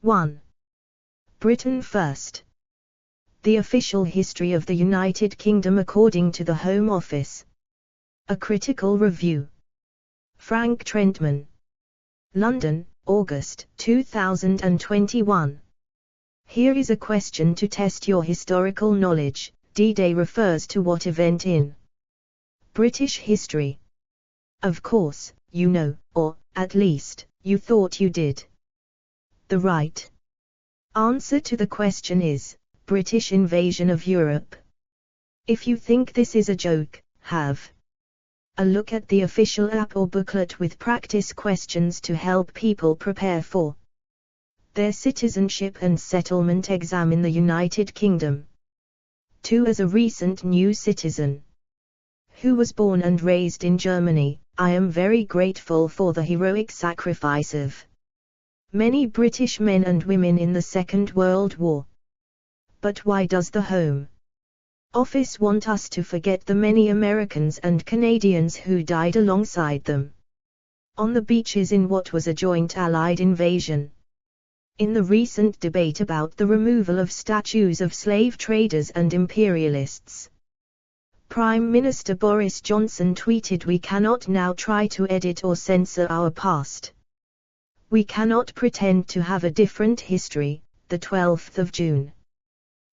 1. Britain first. The official history of the United Kingdom according to the Home Office. A critical review. Frank Trentmann. London, August 2021. Here is a question to test your historical knowledge. D-Day refers to what event in British history? Of course, you know, or, at least, you thought you did. The right answer to the question is British invasion of Europe. If you think this is a joke, have a look at the official app or booklet with practice questions to help people prepare for their citizenship and settlement exam in the United Kingdom. 2. As a recent new citizen who was born and raised in Germany, I am very grateful for the heroic sacrifice of many British men and women in the Second World War. But why does the Home Office want us to forget the many Americans and Canadians who died alongside them on the beaches in what was a joint Allied invasion? In the recent debate about the removal of statues of slave traders and imperialists, Prime Minister Boris Johnson tweeted, "We cannot now try to edit or censor our past. We cannot pretend to have a different history." The 12th of June.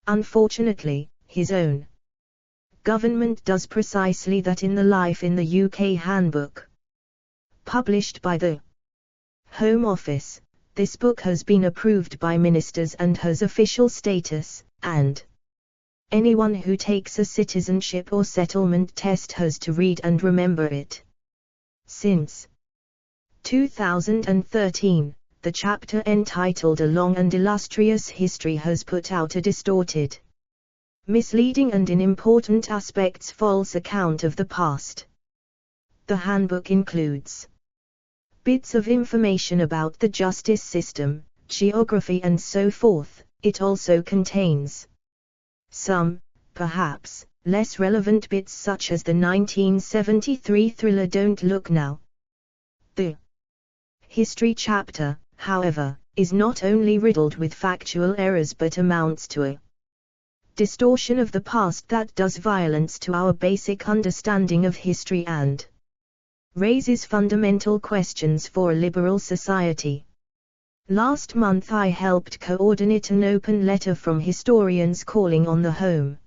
Unfortunately, his own government does precisely that in the Life in the UK Handbook, published by the Home Office. This book has been approved by ministers and has official status, and anyone who takes a citizenship or settlement test has to read and remember it. Since 2013, the chapter entitled A Long and Illustrious History has put out a distorted, misleading and in important aspects false account of the past. The handbook includes bits of information about the justice system, geography and so forth. It also contains some, perhaps, less relevant bits such as the 1973 thriller Don't Look Now. The history chapter, however, is not only riddled with factual errors but amounts to a distortion of the past that does violence to our basic understanding of history and raises fundamental questions for a liberal society. Last month I helped coordinate an open letter from historians calling on the Home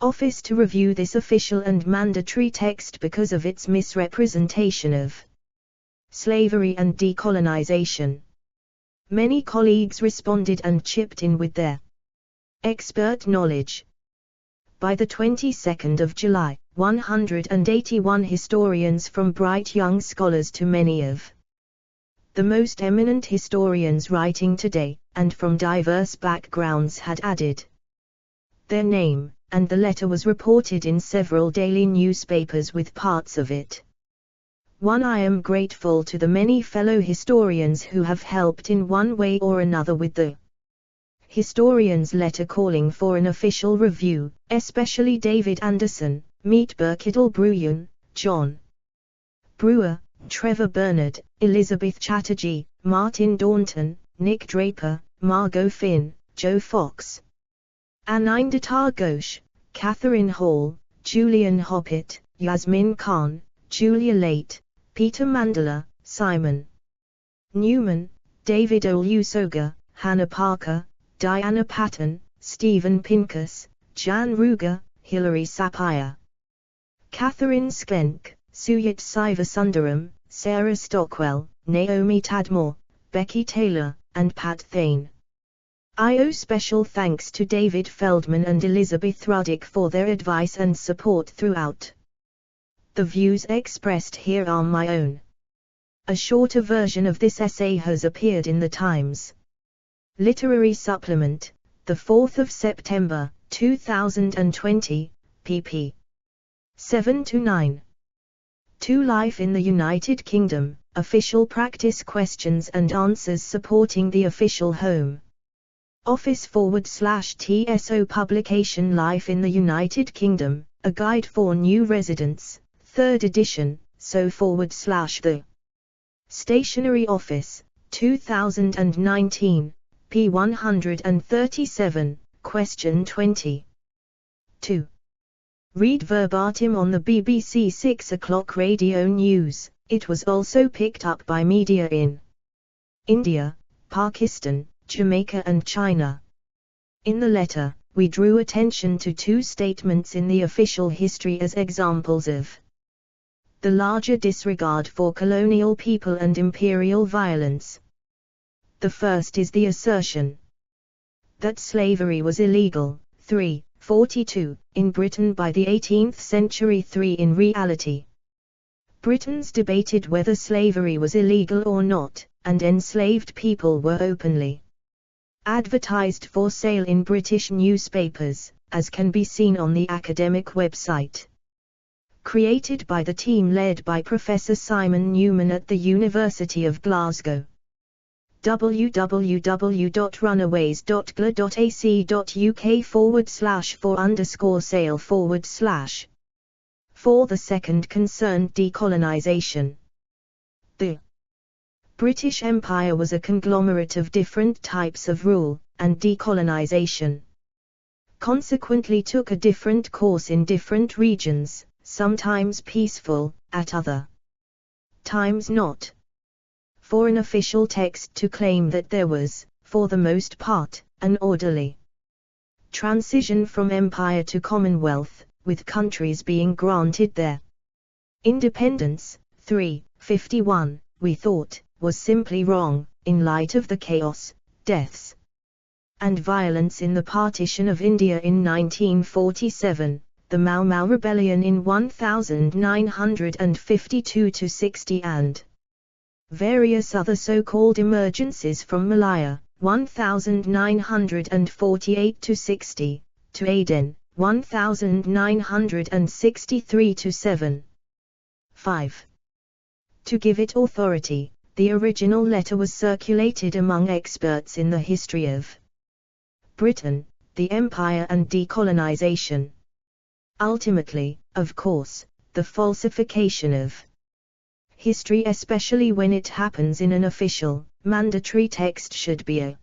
Office to review this official and mandatory text because of its misrepresentation of slavery and decolonization. Many colleagues responded and chipped in with their expert knowledge. By the 22nd of July, 181 historians from bright young scholars to many of the most eminent historians writing today, and from diverse backgrounds had added their name, and the letter was reported in several daily newspapers with parts of it. 1. I am grateful to the many fellow historians who have helped in one way or another with the historians' letter calling for an official review, especially David Anderson, Meet Birkittle Bruyan, John Brewer, Trevor Bernard, Elizabeth Chatterjee, Martin Daunton, Nick Draper, Margot Finn, Joe Fox, Anindita Ghosh, Catherine Hall, Julian Hoppett, Yasmin Khan, Julia Late, Peter Mandela, Simon Newman, David Olusoga, Hannah Parker, Diana Patton, Stephen Pincus, Jan Ruger, Hilary Sapire, Catherine Sklenk, Suyat Sivasundaram, Sarah Stockwell, Naomi Tadmore, Becky Taylor, and Pat Thane. I owe special thanks to David Feldman and Elizabeth Ruddick for their advice and support throughout. The views expressed here are my own. A shorter version of this essay has appeared in the Times Literary Supplement, 4 September, 2020, pp. 7-9. 2. Life in the United Kingdom, Official Practice Questions and Answers Supporting the Official Home Office /TSO Publication Life in the United Kingdom, A Guide for New Residents, 3rd edition, /the Stationery Office, 2019, p. 137, question 20. 2. Read verbatim on the BBC 6 o'clock radio news. It was also picked up by media in India, Pakistan, Jamaica and China. In the letter, we drew attention to two statements in the official history as examples of the larger disregard for colonial people and imperial violence. The first is the assertion that slavery was illegal, 342, in Britain by the 18th century. 3. In reality, Britons debated whether slavery was illegal or not, and enslaved people were openly advertised for sale in British newspapers, as can be seen on the academic website created by the team led by Professor Simon Newman at the University of Glasgow. www.runaways.gl.ac.uk/for_sale/. 4. The second concerned decolonisation. The British Empire was a conglomerate of different types of rule, and decolonisation consequently took a different course in different regions, sometimes peaceful, at other times not. For an official text to claim that there was, for the most part, an orderly transition from empire to commonwealth, with countries being granted their independence, 351, we thought, was simply wrong, in light of the chaos, deaths, and violence in the partition of India in 1947, the Mau Mau Rebellion in 1952–60 and various other so-called emergencies from Malaya, 1948–60, to Aden, 1963–7. 5. To give it authority, the original letter was circulated among experts in the history of Britain, the Empire and decolonization. Ultimately, of course, the falsification of history, especially when it happens in an official, mandatory text, should be a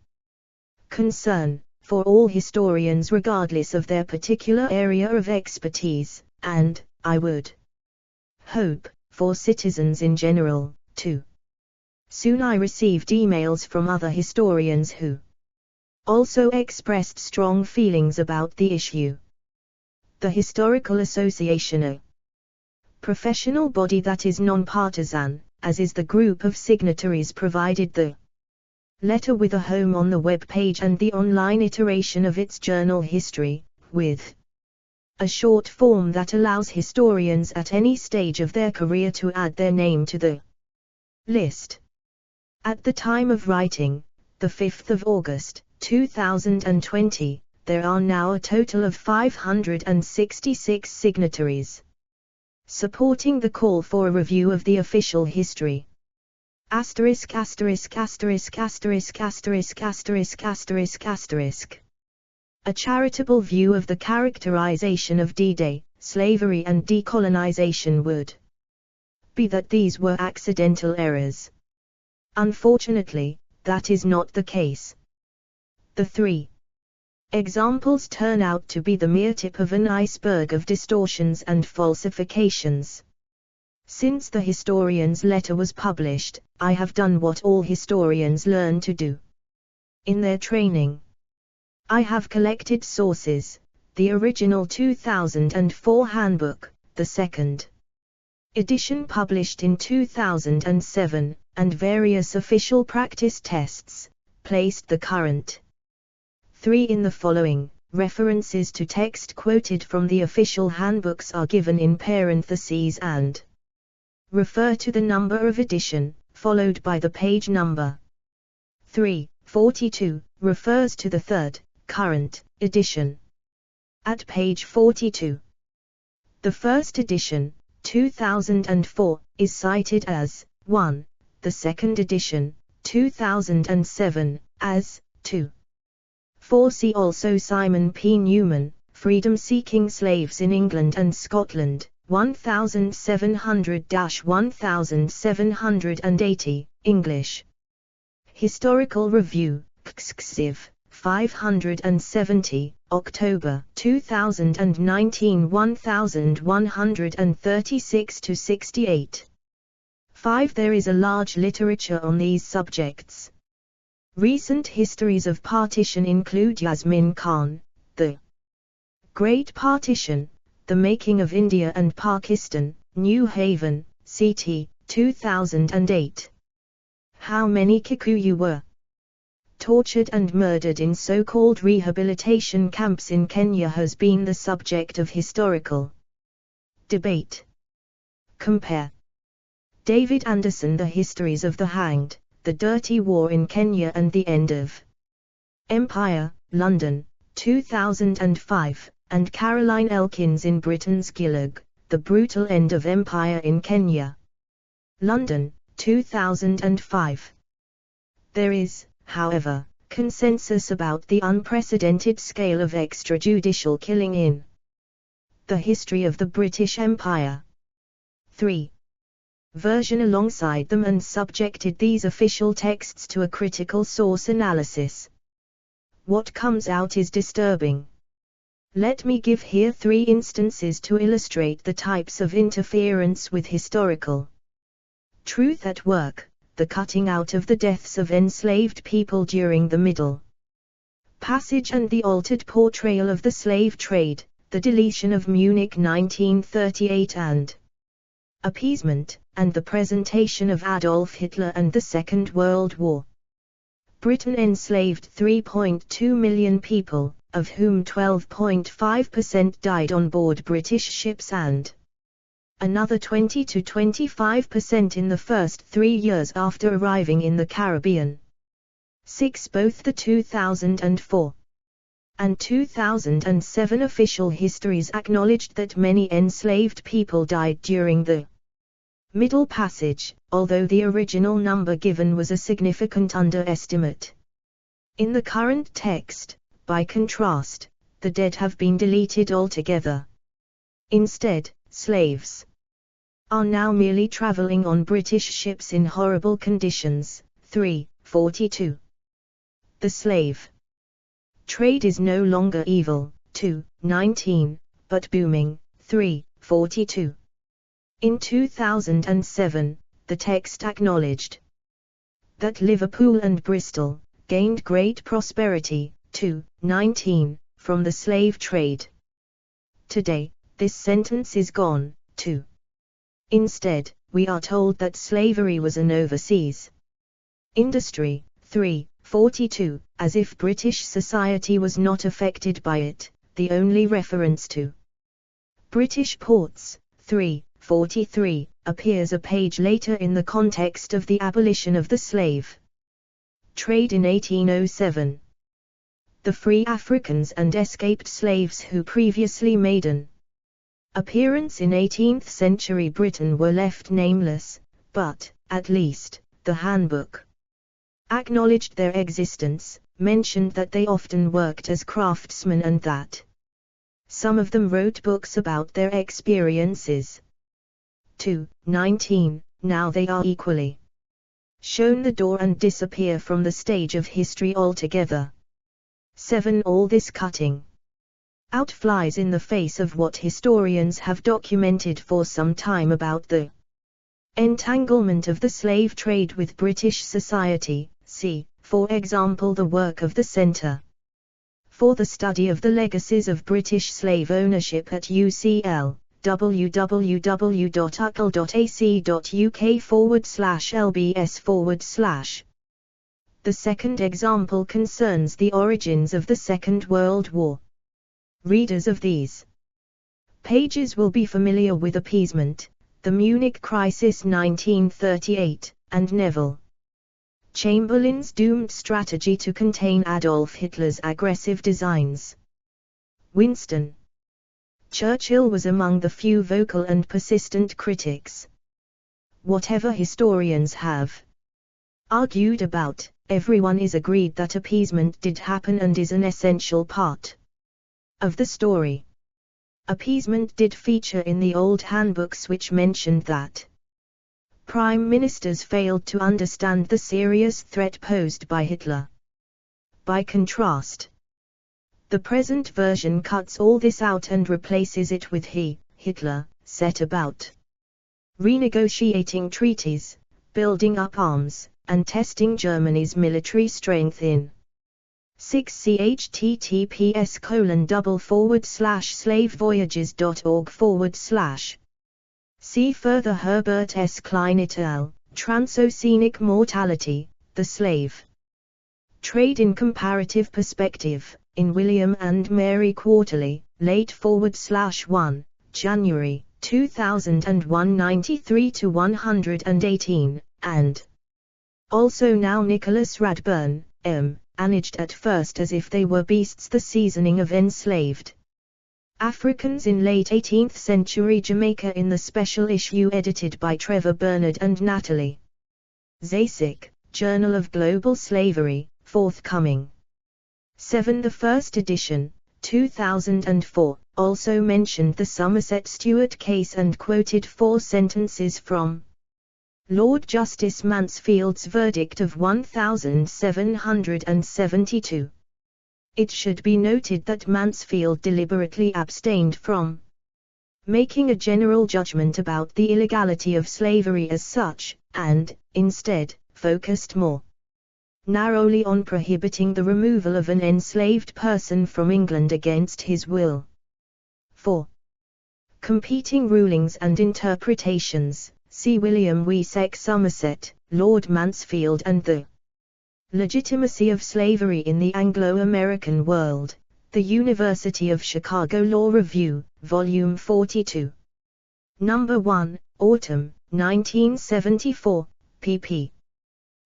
concern for all historians regardless of their particular area of expertise, and, I would hope, for citizens in general, too. Soon I received emails from other historians who also expressed strong feelings about the issue. The Historical Association, a professional body that is non-partisan, as is the group of signatories, provided the letter with a home on the web page and the online iteration of its journal history, with a short form that allows historians at any stage of their career to add their name to the list. At the time of writing, the 5th of August, 2020, there are now a total of 566 signatories supporting the call for a review of the official history. ********************** A charitable view of the characterization of D-Day, slavery and decolonization would be that these were accidental errors. Unfortunately, that is not the case. The three examples turn out to be the mere tip of an iceberg of distortions and falsifications. Since the historian's letter was published, I have done what all historians learn to do in their training. I have collected sources, the original 2004 handbook, the second edition published in 2007, and various official practice tests, placed the current three in the following. References to text quoted from the official handbooks are given in parentheses and refer to the number of edition, followed by the page number. 342 refers to the third, current, edition. At page 42. The first edition, 2004, is cited as 1, the second edition, 2007, as 2. 4. See also Simon P. Newman, Freedom-Seeking Slaves in England and Scotland, 1700–1780, English. Historical Review, Xiv. 570, October 2019 1136-68. 5. There is a large literature on these subjects. Recent histories of partition include Yasmin Khan, The Great Partition, The Making of India and Pakistan, New Haven, CT, 2008. How many Kikuyu were tortured and murdered in so-called rehabilitation camps in Kenya has been the subject of historical debate. Compare David Anderson, The Histories of the Hanged, The Dirty War in Kenya and the End of Empire, London, 2005, and Caroline Elkins in Britain's Gulag, The Brutal End of Empire in Kenya, London, 2005. There is, however, consensus about the unprecedented scale of extrajudicial killing in the history of the British Empire. 3. Version alongside them and subjected these official texts to a critical source analysis. What comes out is disturbing. Let me give here 3 instances to illustrate the types of interference with historical truth at work: the cutting out of the deaths of enslaved people during the Middle Passage and the altered portrayal of the slave trade, the deletion of Munich 1938 and appeasement, and the presentation of Adolf Hitler and the Second World War. Britain enslaved 3.2 million people, of whom 12.5% died on board British ships and another 20 to 25% in the first 3 years after arriving in the Caribbean. 6. Both the 2004 and 2007 official histories acknowledged that many enslaved people died during the Middle Passage, although the original number given was a significant underestimate. In the current text, by contrast, the dead have been deleted altogether. Instead, slaves are now merely traveling on British ships in horrible conditions. 3:42. The slave trade is no longer evil. 2:19, but booming. 3:42. In 2007, the text acknowledged that Liverpool and Bristol gained great prosperity. 2:19, from the slave trade. Today, this sentence is gone. 2. Instead, we are told that slavery was an overseas industry. 3:42, as if British society was not affected by it, the only reference to British ports. 3:43, appears a page later in the context of the abolition of the slave trade in 1807. The free Africans and escaped slaves who previously made an appearance in 18th century Britain were left nameless, but, at least, the handbook acknowledged their existence, mentioned that they often worked as craftsmen and that some of them wrote books about their experiences. 2:19, now they are equally shown the door and disappear from the stage of history altogether. 7. All this cutting out flies in the face of what historians have documented for some time about the entanglement of the slave trade with British society. See, for example, the work of the Centre for the Study of the Legacies of British Slave Ownership at UCL, www.ucl.ac.uk/lbs/. The second example concerns the origins of the Second World War. Readers of these pages will be familiar with appeasement, the Munich Crisis 1938, and Neville Chamberlain's doomed strategy to contain Adolf Hitler's aggressive designs. Winston Churchill was among the few vocal and persistent critics. Whatever historians have argued about, everyone is agreed that appeasement did happen and is an essential part of the story. Appeasement did feature in the old handbooks, which mentioned that prime ministers failed to understand the serious threat posed by Hitler. By contrast, the present version cuts all this out and replaces it with Hitler, set about renegotiating treaties, building up arms, and testing Germany's military strength in 6 https://slavevoyages.org/. See further Herbert S. Klein et al., Transoceanic Mortality, The Slave Trade in Comparative Perspective, in William and Mary Quarterly, late/1, January, 2001 93-118, and also now Nicholas Radburn, M., managed at first as if they were beasts, the seasoning of enslaved Africans in late 18th century Jamaica, in the special issue edited by Trevor Bernard and Natalie Zasik, Journal of Global Slavery, forthcoming 7. The first edition, 2004, also mentioned the Somerset Stewart case and quoted 4 sentences from Lord Justice Mansfield's verdict of 1772. It should be noted that Mansfield deliberately abstained from making a general judgment about the illegality of slavery as such, and, instead, focused more narrowly on prohibiting the removal of an enslaved person from England against his will. 4. Competing rulings and interpretations. See William Weisek Somerset, Lord Mansfield and the Legitimacy of Slavery in the Anglo-American World, The University of Chicago Law Review, Volume 42. Number 1, Autumn, 1974, pp.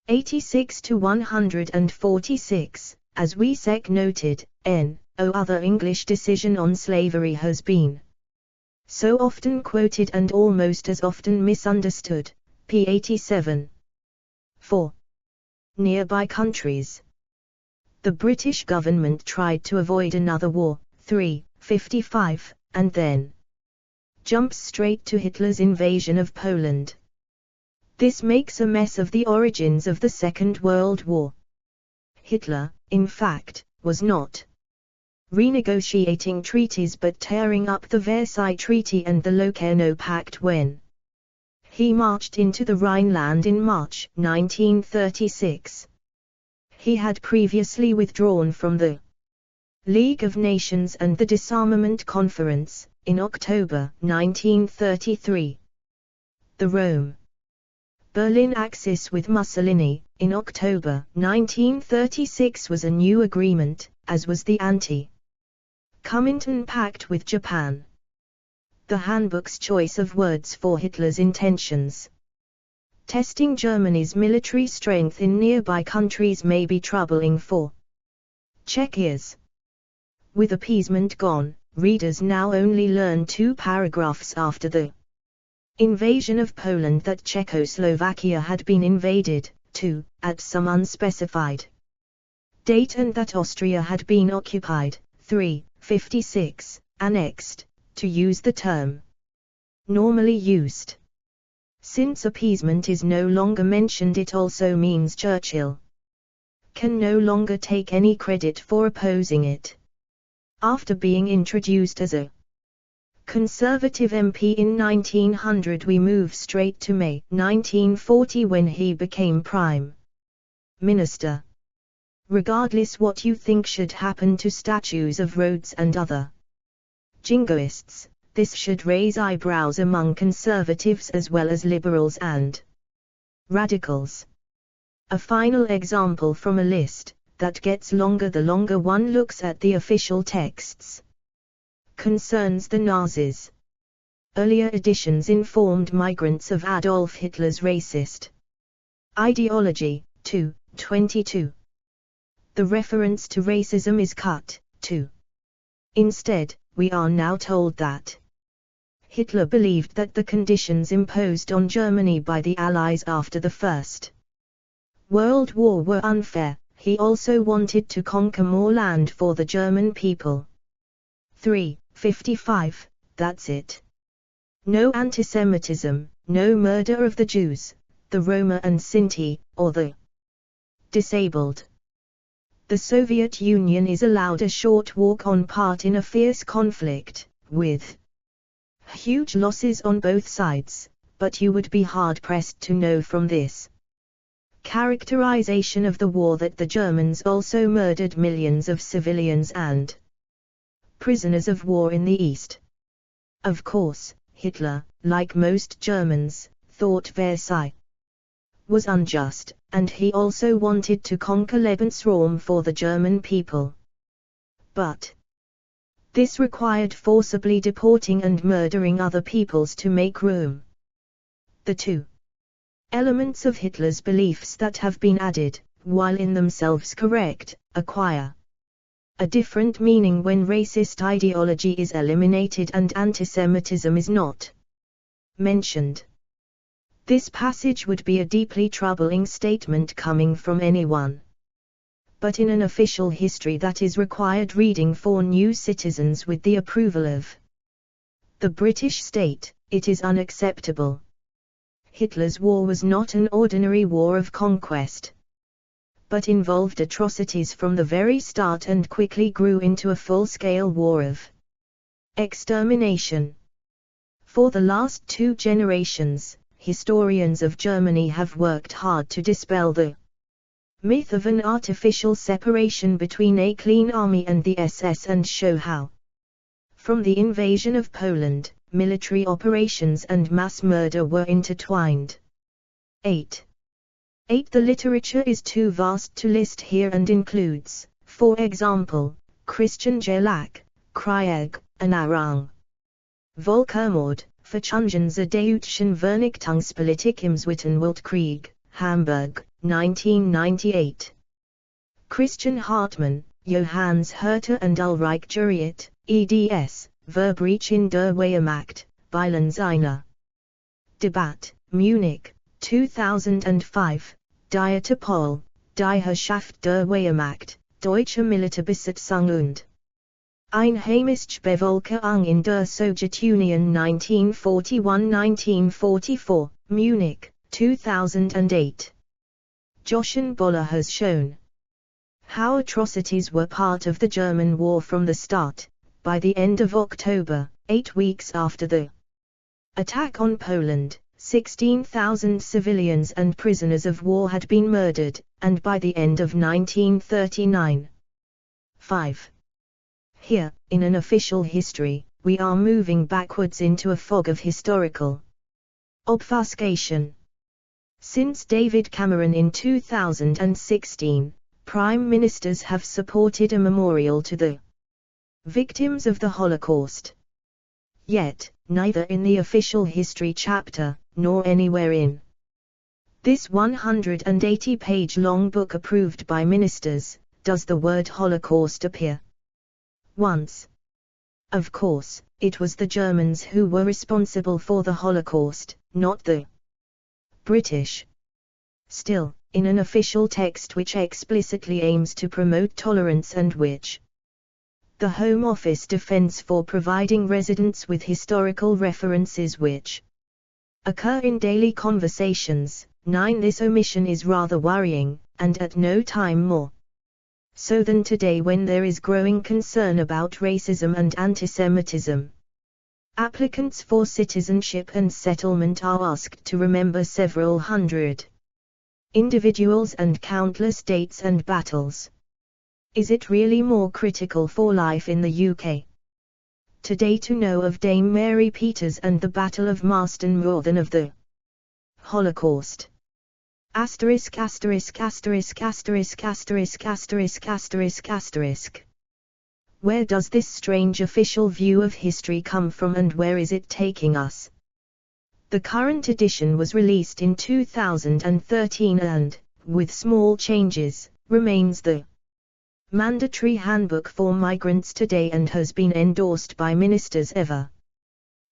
86-146, as Weisek noted, no other English decision on slavery has been so often quoted and almost as often misunderstood, p. 87. 4. Nearby countries. The British government tried to avoid another war, 355, and then jumps straight to Hitler's invasion of Poland. This makes a mess of the origins of the Second World War. Hitler, in fact, was not renegotiating treaties but tearing up the Versailles Treaty and the Locarno Pact when he marched into the Rhineland in March 1936. He had previously withdrawn from the League of Nations and the Disarmament Conference in October 1933. The Rome-Berlin Axis with Mussolini in October 1936 was a new agreement, as was the Anti-Comintern Pact with Japan. The handbook's choice of words for Hitler's intentions. Testing Germany's military strength in nearby countries may be troubling for Czech ears. With appeasement gone, readers now only learn 2 paragraphs after the invasion of Poland that Czechoslovakia had been invaded, 2, at some unspecified date, and that Austria had been occupied, 3, 56, annexed, to use the term normally used. Since appeasement is no longer mentioned, it also means Churchill can no longer take any credit for opposing it. After being introduced as a Conservative MP in 1900, we move straight to May 1940 when he became Prime Minister. Regardless what you think should happen to statues of Rhodes and other jingoists, this should raise eyebrows among conservatives as well as liberals and radicals. A final example from a list that gets longer the longer one looks at the official texts concerns the Nazis. Earlier editions informed migrants of Adolf Hitler's racist ideology. 22. The reference to racism is cut, too. Instead, we are now told that Hitler believed that the conditions imposed on Germany by the Allies after the First World War were unfair. He also wanted to conquer more land for the German people. 355, that's it. No antisemitism, no murder of the Jews, the Roma and Sinti, or the disabled. The Soviet Union is allowed a short walk-on part in a fierce conflict, with huge losses on both sides, but you would be hard-pressed to know from this characterization of the war that the Germans also murdered millions of civilians and prisoners of war in the East. Of course, Hitler, like most Germans, thought Versailles was unjust, and he also wanted to conquer Lebensraum for the German people. But this required forcibly deporting and murdering other peoples to make room. The two elements of Hitler's beliefs that have been added, while in themselves correct, acquire a different meaning when racist ideology is eliminated and antisemitism is not mentioned. This passage would be a deeply troubling statement coming from anyone. But in an official history that is required reading for new citizens with the approval of the British state, it is unacceptable. Hitler's war was not an ordinary war of conquest, but involved atrocities from the very start and quickly grew into a full-scale war of extermination. For the last 2 generations, historians of Germany have worked hard to dispel the myth of an artificial separation between a clean army and the SS and show how, from the invasion of Poland, military operations and mass murder were intertwined. 8. The literature is too vast to list here and includes, for example, Christian Gelak, Krieg, and Arang. Volkermord, Verchungen der deutschen Vernichtungspolitik im Zweiten Weltkrieg, Hamburg, 1998. Christian Hartmann, Johannes Herter and Ulrich Juriet, eds, Verbrechen in der Wehrmacht, Bilanz einer Debatte, Munich, 2005, Dieter Pohl, Die Herrschaft der Wehrmacht, Deutsche Militärbesatzung und Einheimische Bevölkerung in der Sowjetunion 1941-1944, Munich, 2008. Jochen Boller has shown how atrocities were part of the German war from the start. By the end of October, 8 weeks after the attack on Poland, 16,000 civilians and prisoners of war had been murdered, and by the end of 1939. 5. Here, in an official history, we are moving backwards into a fog of historical obfuscation. Since David Cameron in 2016, Prime Ministers have supported a memorial to the victims of the Holocaust. Yet, neither in the official history chapter, nor anywhere in this 180-page long book approved by ministers, does the word Holocaust appear once. Of course, it was the Germans who were responsible for the Holocaust, not the British. Still, in an official text which explicitly aims to promote tolerance and which the Home Office defends for providing residents with historical references which occur in daily conversations, 9. This omission is rather worrying, and at no time more so than today when there is growing concern about racism and antisemitism. Applicants for citizenship and settlement are asked to remember several hundred individuals and countless dates and battles. Is it really more critical for life in the UK today to know of Dame Mary Peters and the Battle of Marston more than of the Holocaust? Asterisk asterisk asterisk asterisk asterisk asterisk asterisk asterisk. Where does this strange official view of history come from and where is it taking us? The current edition was released in 2013 and, with small changes, remains the mandatory handbook for migrants today and has been endorsed by ministers ever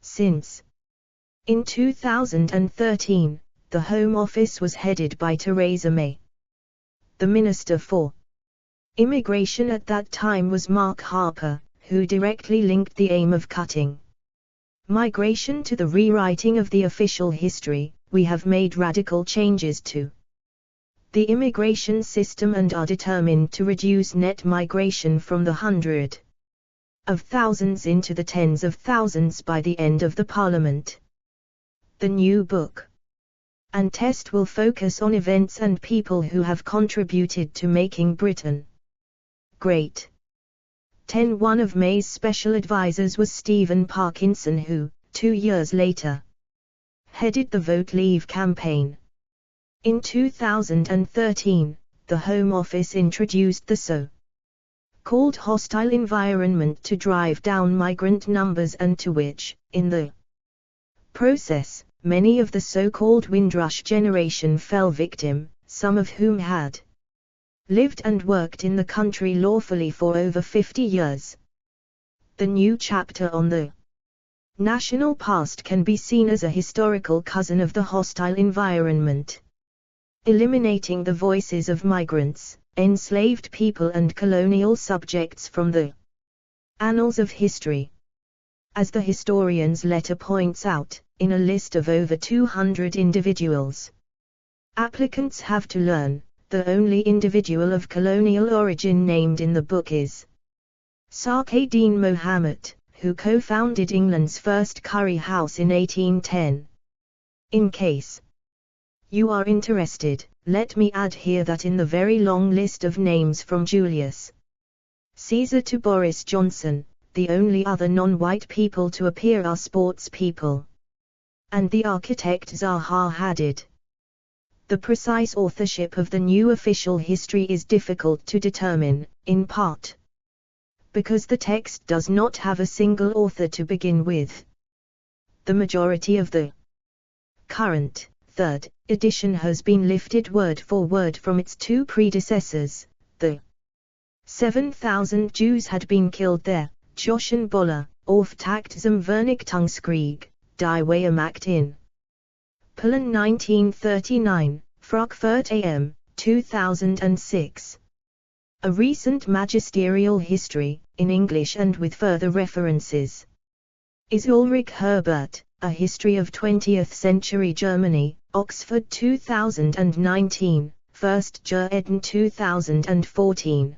since. In 2013, the Home Office was headed by Theresa May. The Minister for Immigration at that time was Mark Harper, who directly linked the aim of cutting migration to the rewriting of the official history. We have made radical changes to the immigration system and are determined to reduce net migration from the hundred of thousands into the tens of thousands by the end of the Parliament. The new book and test will focus on events and people who have contributed to making Britain great. 10. One of May's special advisors was Stephen Parkinson, who, 2 years later, headed the Vote Leave campaign. In 2013, the Home Office introduced the so-called hostile environment to drive down migrant numbers and to which, in the process, many of the so-called Windrush generation fell victim, some of whom had lived and worked in the country lawfully for over 50 years. The new chapter on the national past can be seen as a historical cousin of the hostile environment, eliminating the voices of migrants, enslaved people and colonial subjects from the annals of history. As the historian's letter points out, in a list of over 200 individuals applicants have to learn, the only individual of colonial origin named in the book is Sarkadeen Mohammed, who co-founded England's first curry house in 1810. In case you are interested, let me add here that in the very long list of names from Julius Caesar to Boris Johnson, the only other non-white people to appear are sports people and the architect Zaha Hadid. The precise authorship of the new official history is difficult to determine, in part because the text does not have a single author to begin with. The majority of the current, 3rd, edition has been lifted word for word from its two predecessors. The 7,000 Jews had been killed there, Joshen Boller, Auftakt zum Vernichtungskrieg, die Wehrmacht in Polen 1939, Frankfurt am. 2006. A recent magisterial history, in English and with further references, is Ulrich Herbert, A History of 20th Century Germany, Oxford 2019, 1st J. eden 2014.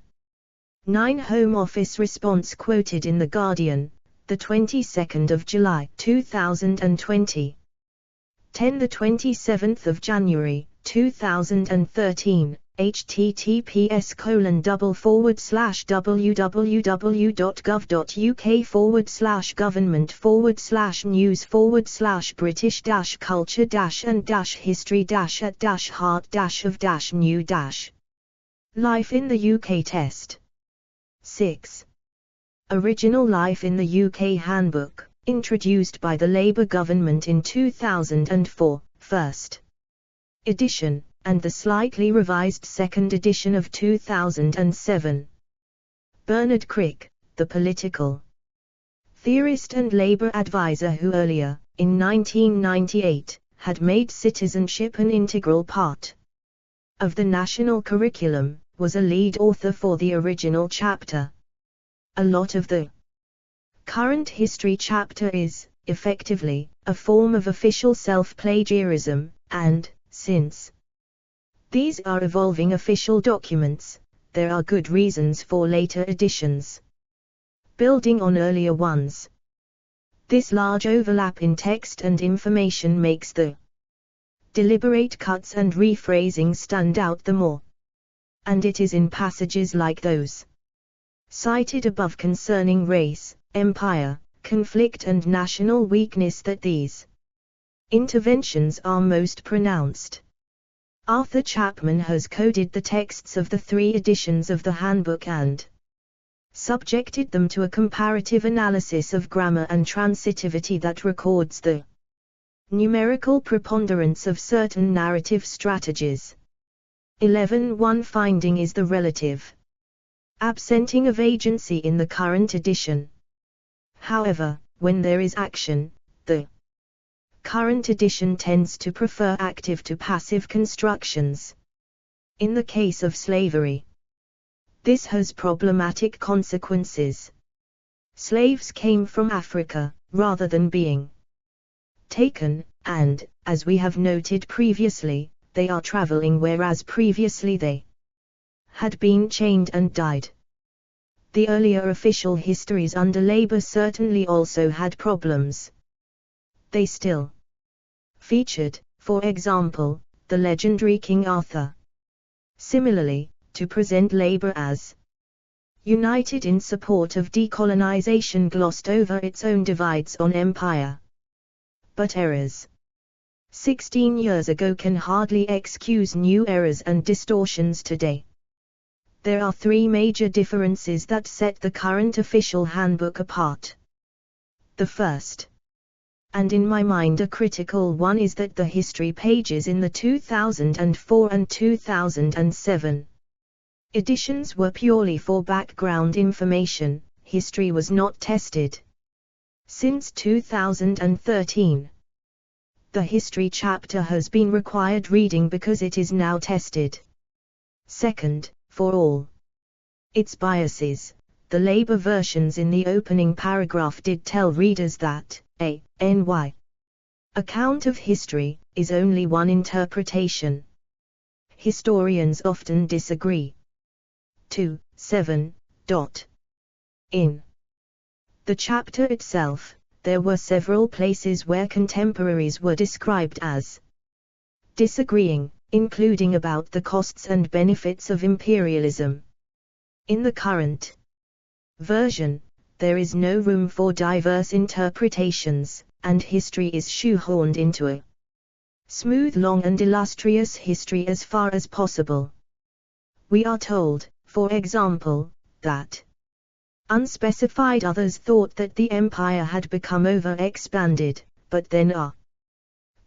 9. Home Office response quoted in The Guardian, the 22nd of July 2020. 10. The 27th of January 2013. https://www.gov.uk/government/government/news//british-culture-at-heart-of-new Life in the UK test. 6. Original Life in the UK Handbook, introduced by the Labour government in 2004, first edition, and the slightly revised second edition of 2007. Bernard Crick, the political theorist and Labour advisor who earlier, in 1998, had made citizenship an integral part of the national curriculum, was a lead author for the original chapter. A lot of the current history chapter is, effectively, a form of official self-plagiarism, and, since these are evolving official documents, there are good reasons for later editions building on earlier ones. This large overlap in text and information makes the deliberate cuts and rephrasing stand out the more. And it is in passages like those cited above concerning race, empire, conflict and national weakness that these interventions are most pronounced. Arthur Chapman has coded the texts of the 3 editions of the handbook and subjected them to a comparative analysis of grammar and transitivity that records the numerical preponderance of certain narrative strategies. 11. One finding is the relative absenting of agency in the current edition. However, when there is action, the current edition tends to prefer active to passive constructions. In the case of slavery, this has problematic consequences. Slaves came from Africa, rather than being taken, and, as we have noted previously, they are traveling whereas previously they had been chained and died. The earlier official histories under Labour certainly also had problems. They still featured, for example, the legendary King Arthur. Similarly, to present Labour as united in support of decolonization glossed over its own divides on empire. But errors 16 years ago can hardly excuse new errors and distortions today. There are three major differences that set the current official handbook apart. The first, and in my mind a critical one, is that the history pages in the 2004 and 2007 editions were purely for background information. History was not tested. Since 2013, the history chapter has been required reading because it is now tested. Second, for all its biases, the Labour versions in the opening paragraph did tell readers that a NY account of history is only one interpretation. Historians often disagree. 2:7. In the chapter itself, there were several places where contemporaries were described as disagreeing, including about the costs and benefits of imperialism. In the current version, there is no room for diverse interpretations, and history is shoehorned into a smooth, long and illustrious history as far as possible. We are told, for example, that unspecified others thought that the empire had become over-expanded, but then are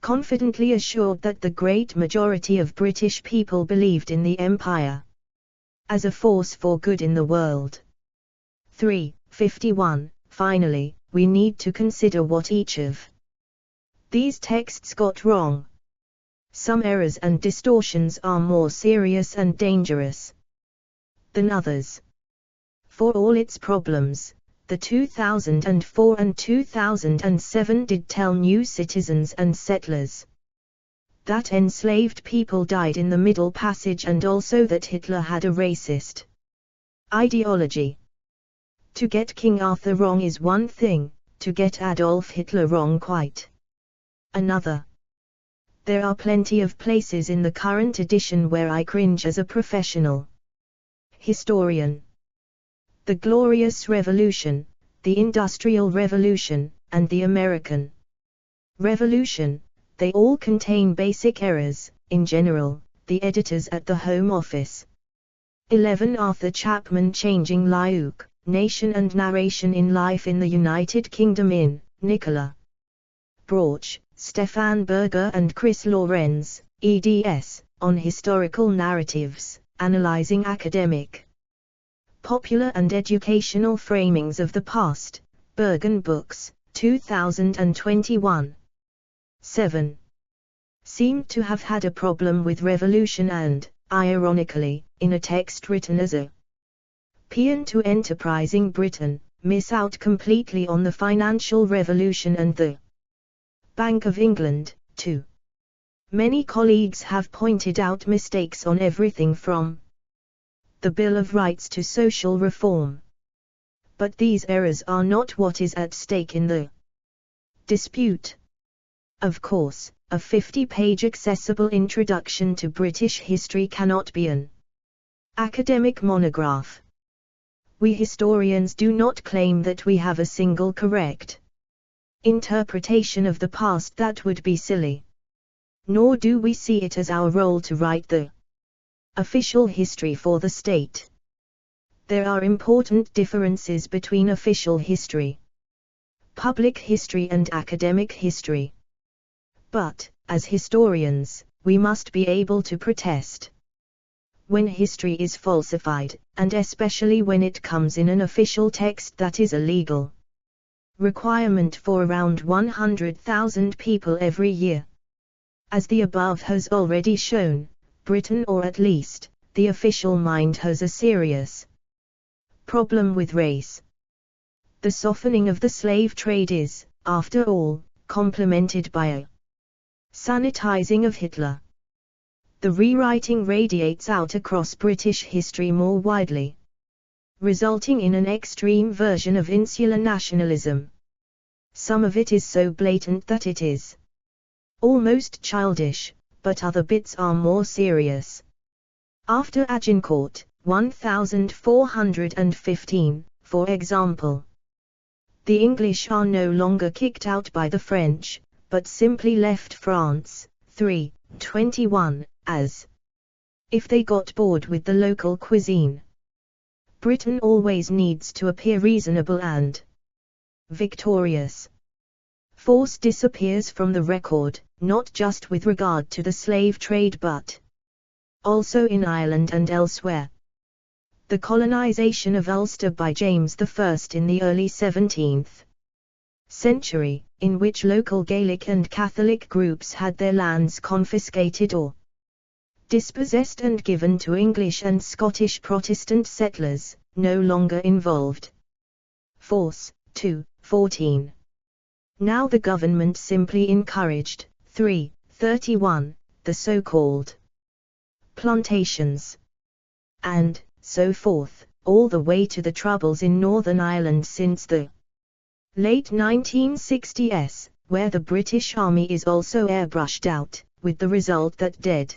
confidently assured that the great majority of British people believed in the empire as a force for good in the world. 3:51. Finally, we need to consider what each of these texts got wrong. Some errors and distortions are more serious and dangerous than others. For all its problems, the 2004 and 2007 did tell new citizens and settlers that enslaved people died in the Middle Passage and also that Hitler had a racist ideology. To get King Arthur wrong is one thing, to get Adolf Hitler wrong quite another. There are plenty of places in the current edition where I cringe as a professional historian. The Glorious Revolution, the Industrial Revolution, and the American Revolution, they all contain basic errors. In general, the editors at the Home Office 11 Arthur Chapman changing Luke, Nation and Narration in Life in the United Kingdom in Nicola Brauch, Stefan Berger and Chris Lorenz, eds, on Historical Narratives, Analyzing Academic, Popular and Educational Framings of the Past, Bergen Books, 2021. 7. Seemed to have had a problem with revolution and, ironically, in a text written as a paean to enterprising Britain, miss out completely on the financial revolution and the Bank of England, too. Many colleagues have pointed out mistakes on everything from the Bill of Rights to social reform. But these errors are not what is at stake in the dispute. Of course, a 50-page accessible introduction to British history cannot be an academic monograph. We historians do not claim that we have a single correct interpretation of the past. That would be silly. Nor do we see it as our role to write the official history for the state. There are important differences between official history, public history and academic history. But, as historians, we must be able to protest when history is falsified, and especially when it comes in an official text that is a legal requirement for around 100,000 people every year. As the above has already shown, Britain, or at least, the official mind, has a serious problem with race. The softening of the slave trade is, after all, complemented by a sanitizing of Hitler. The rewriting radiates out across British history more widely, resulting in an extreme version of insular nationalism. Some of it is so blatant that it is almost childish, but other bits are more serious. After Agincourt, 1415, for example, the English are no longer kicked out by the French, but simply left France, 321, as if they got bored with the local cuisine. Britain always needs to appear reasonable and victorious. Force disappears from the record, not just with regard to the slave trade but also in Ireland and elsewhere. The colonization of Ulster by James I in the early 17th century, in which local Gaelic and Catholic groups had their lands confiscated or dispossessed and given to English and Scottish Protestant settlers, no longer involved force. 214. Now the government simply encouraged, 331, the so-called plantations, and so forth, all the way to the troubles in Northern Ireland since the late 1960s, where the British Army is also airbrushed out, with the result that dead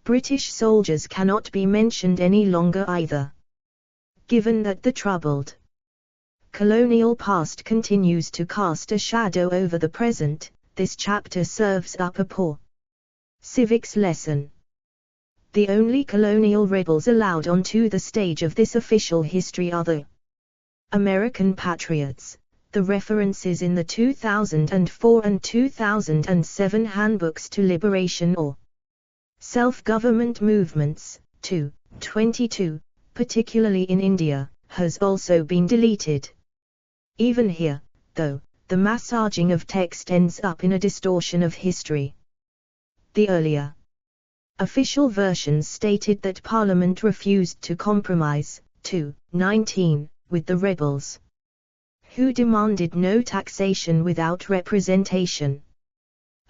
British soldiers cannot be mentioned any longer either. Given that the troubled colonial past continues to cast a shadow over the present, this chapter serves up a poor civics lesson. The only colonial rebels allowed onto the stage of this official history are the American patriots. The references in the 2004 and 2007 handbooks to liberation or self-government movements, 222, particularly in India, has also been deleted. Even here, though, the massaging of text ends up in a distortion of history. The earlier official versions stated that Parliament refused to compromise, 219, with the rebels, who demanded no taxation without representation.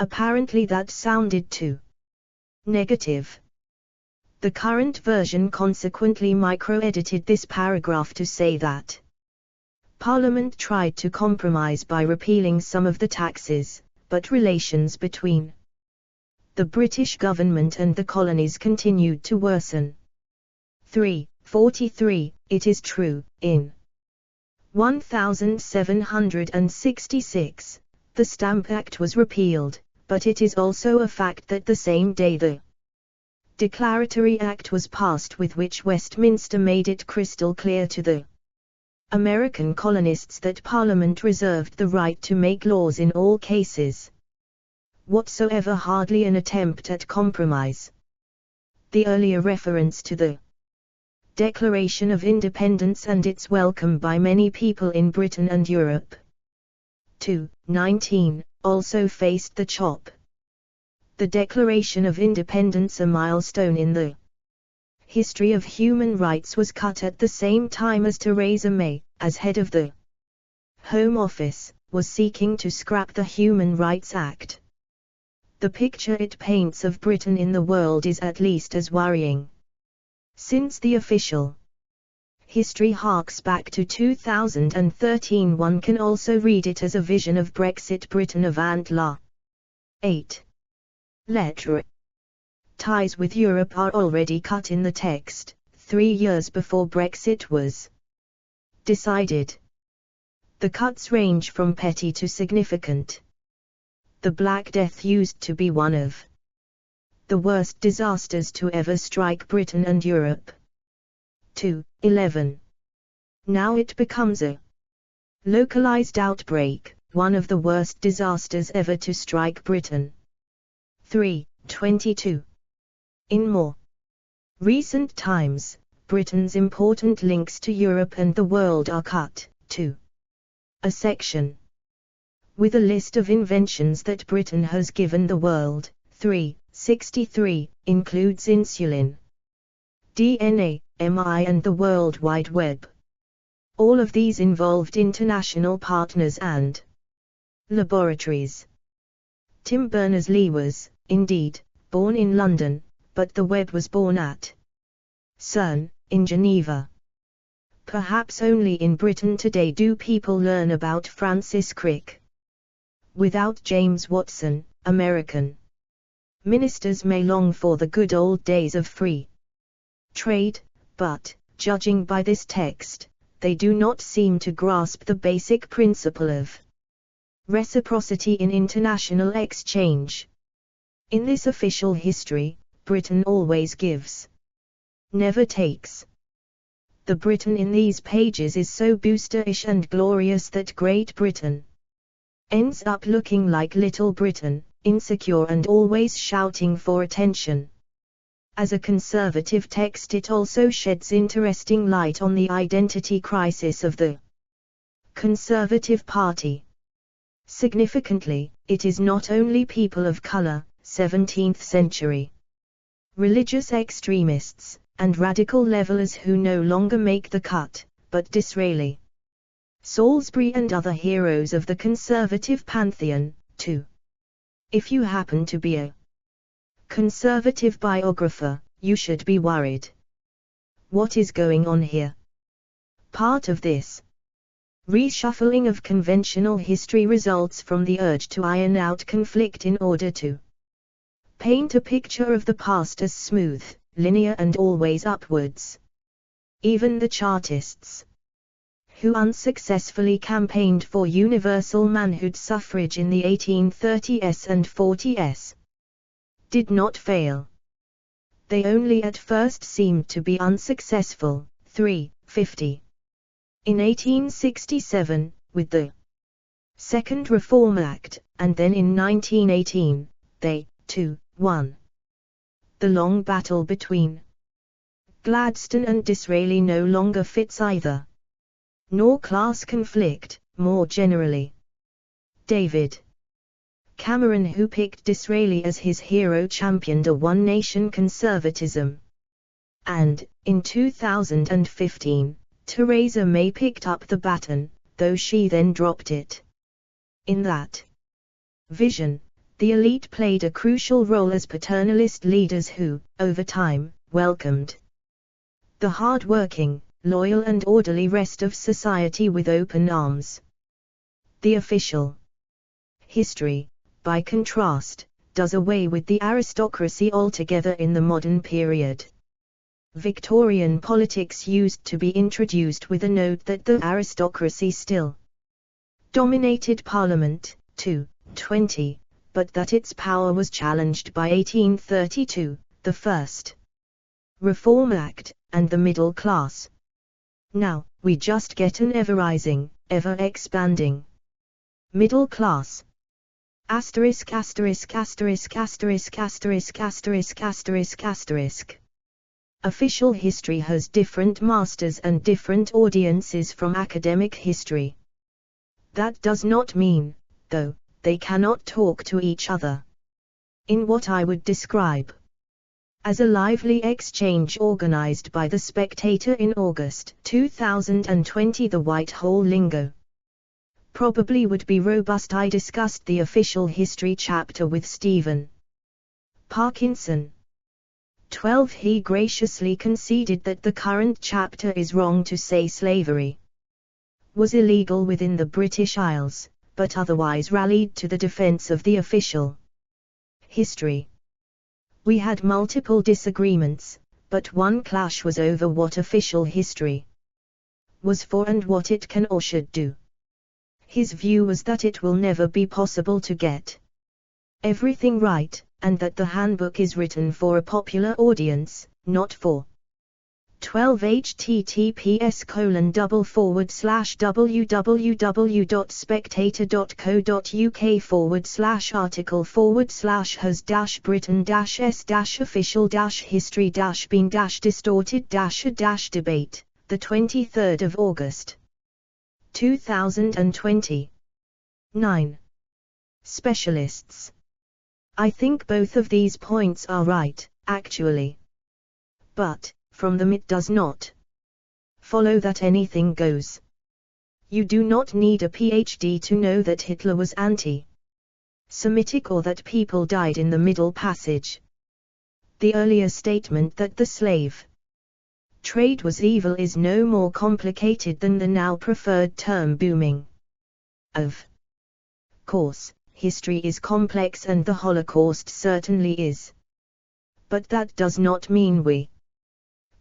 Apparently that sounded too negative. The current version consequently micro-edited this paragraph to say that Parliament tried to compromise by repealing some of the taxes, but relations between the British government and the colonies continued to worsen. 343. It is true, in 1766, the Stamp Act was repealed, but it is also a fact that the same day the Declaratory Act was passed, with which Westminster made it crystal clear to the American colonists that Parliament reserved the right to make laws in all cases whatsoever, hardly an attempt at compromise. The earlier reference to the Declaration of Independence and its welcome by many people in Britain and Europe, 219, also faced the chop. The Declaration of Independence, a milestone in the history of human rights, was cut at the same time as Theresa May, as head of the Home Office, was seeking to scrap the Human Rights Act. The picture it paints of Britain in the world is at least as worrying. Since the official history harks back to 2013, one can also read it as a vision of Brexit Britain avant la 8 lettre. Ties with Europe are already cut in the text, 3 years before Brexit was decided. The cuts range from petty to significant. The Black Death used to be one of the worst disasters to ever strike Britain and Europe. 211. Now it becomes a localized outbreak, one of the worst disasters ever to strike Britain. 322. In more recent times, Britain's important links to Europe and the world are cut to a section with a list of inventions that Britain has given the world. 363 includes insulin, DNA, MI and the World Wide Web. All of these involved international partners and laboratories. Tim Berners-Lee was, indeed, born in London, but the web was born at CERN, in Geneva. Perhaps only in Britain today do people learn about Francis Crick. Without James Watson, American ministers may long for the good old days of free trade, but, judging by this text, they do not seem to grasp the basic principle of reciprocity in international exchange. In this official history, Britain always gives, never takes. The Britain in these pages is so boosterish and glorious that Great Britain ends up looking like Little Britain, insecure and always shouting for attention. As a conservative text, it also sheds interesting light on the identity crisis of the Conservative Party. Significantly, it is not only people of color, 17th century religious extremists, and radical levelers who no longer make the cut, but Disraeli, Salisbury and other heroes of the conservative pantheon, too. If you happen to be a conservative biographer, you should be worried. What is going on here? Part of this reshuffling of conventional history results from the urge to iron out conflict in order to paint a picture of the past as smooth, linear and always upwards. Even the Chartists, who unsuccessfully campaigned for universal manhood suffrage in the 1830s and 40s, did not fail. They only at first seemed to be unsuccessful. 350. In 1867, with the Second Reform Act, and then in 1918, they, too, won. The long battle between Gladstone and Disraeli no longer fits either. Nor class conflict, more generally. David Cameron, who picked Disraeli as his hero, championed a one-nation conservatism. And, in 2015, Theresa May picked up the baton, though she then dropped it. In that vision, the elite played a crucial role as paternalist leaders who, over time, welcomed the hard-working, loyal and orderly rest of society with open arms. The official history, by contrast, does away with the aristocracy altogether in the modern period. Victorian politics used to be introduced with a note that the aristocracy still dominated Parliament, 20, but that its power was challenged by 1832, the First Reform Act, and the middle class. Now, we just get an ever-rising, ever-expanding middle class. Asterisk asterisk asterisk asterisk asterisk asterisk asterisk asterisk. Official history has different masters and different audiences from academic history. That does not mean, though, they cannot talk to each other. In what I would describe as a lively exchange organized by The Spectator in August 2020, the Whitehall lingo probably would be robust. I discussed the official history chapter with Stephen Parkinson. 12. He graciously conceded that the current chapter is wrong to say slavery was illegal within the British Isles, but otherwise rallied to the defense of the official history. We had multiple disagreements, but one clash was over what official history was for and what it can or should do. His view was that it will never be possible to get everything right, and that the handbook is written for a popular audience, not for 12. https://www.spectator.co.uk/article/has-britain-s-official-been-distorted-a-debate, the 23rd of August 2020. 9. Specialists. I think both of these points are right, actually. But, from them it does not follow that anything goes. You do not need a PhD to know that Hitler was anti-Semitic or that people died in the Middle Passage. The earlier statement that the slave trade was evil is no more complicated than the now preferred term booming. Of course, history is complex and the Holocaust certainly is. But that does not mean we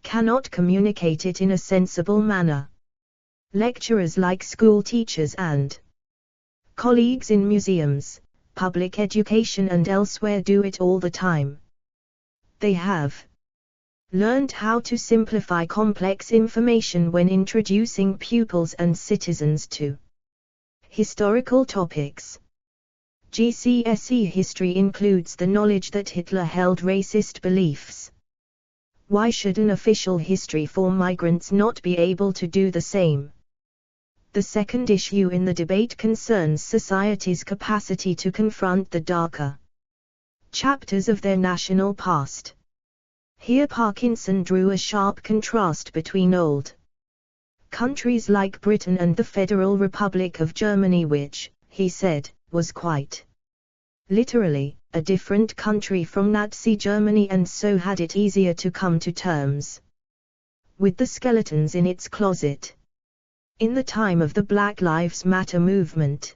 cannot communicate it in a sensible manner. Lecturers like school teachers and colleagues in museums, public education and elsewhere do it all the time. They have learned how to simplify complex information when introducing pupils and citizens to historical topics. GCSE history includes the knowledge that Hitler held racist beliefs. Why should an official history for migrants not be able to do the same? The second issue in the debate concerns society's capacity to confront the darker chapters of their national past. Here Parkinson drew a sharp contrast between old countries like Britain and the Federal Republic of Germany, which, he said, was quite literally a different country from Nazi Germany and so had it easier to come to terms with the skeletons in its closet. In the time of the Black Lives Matter movement.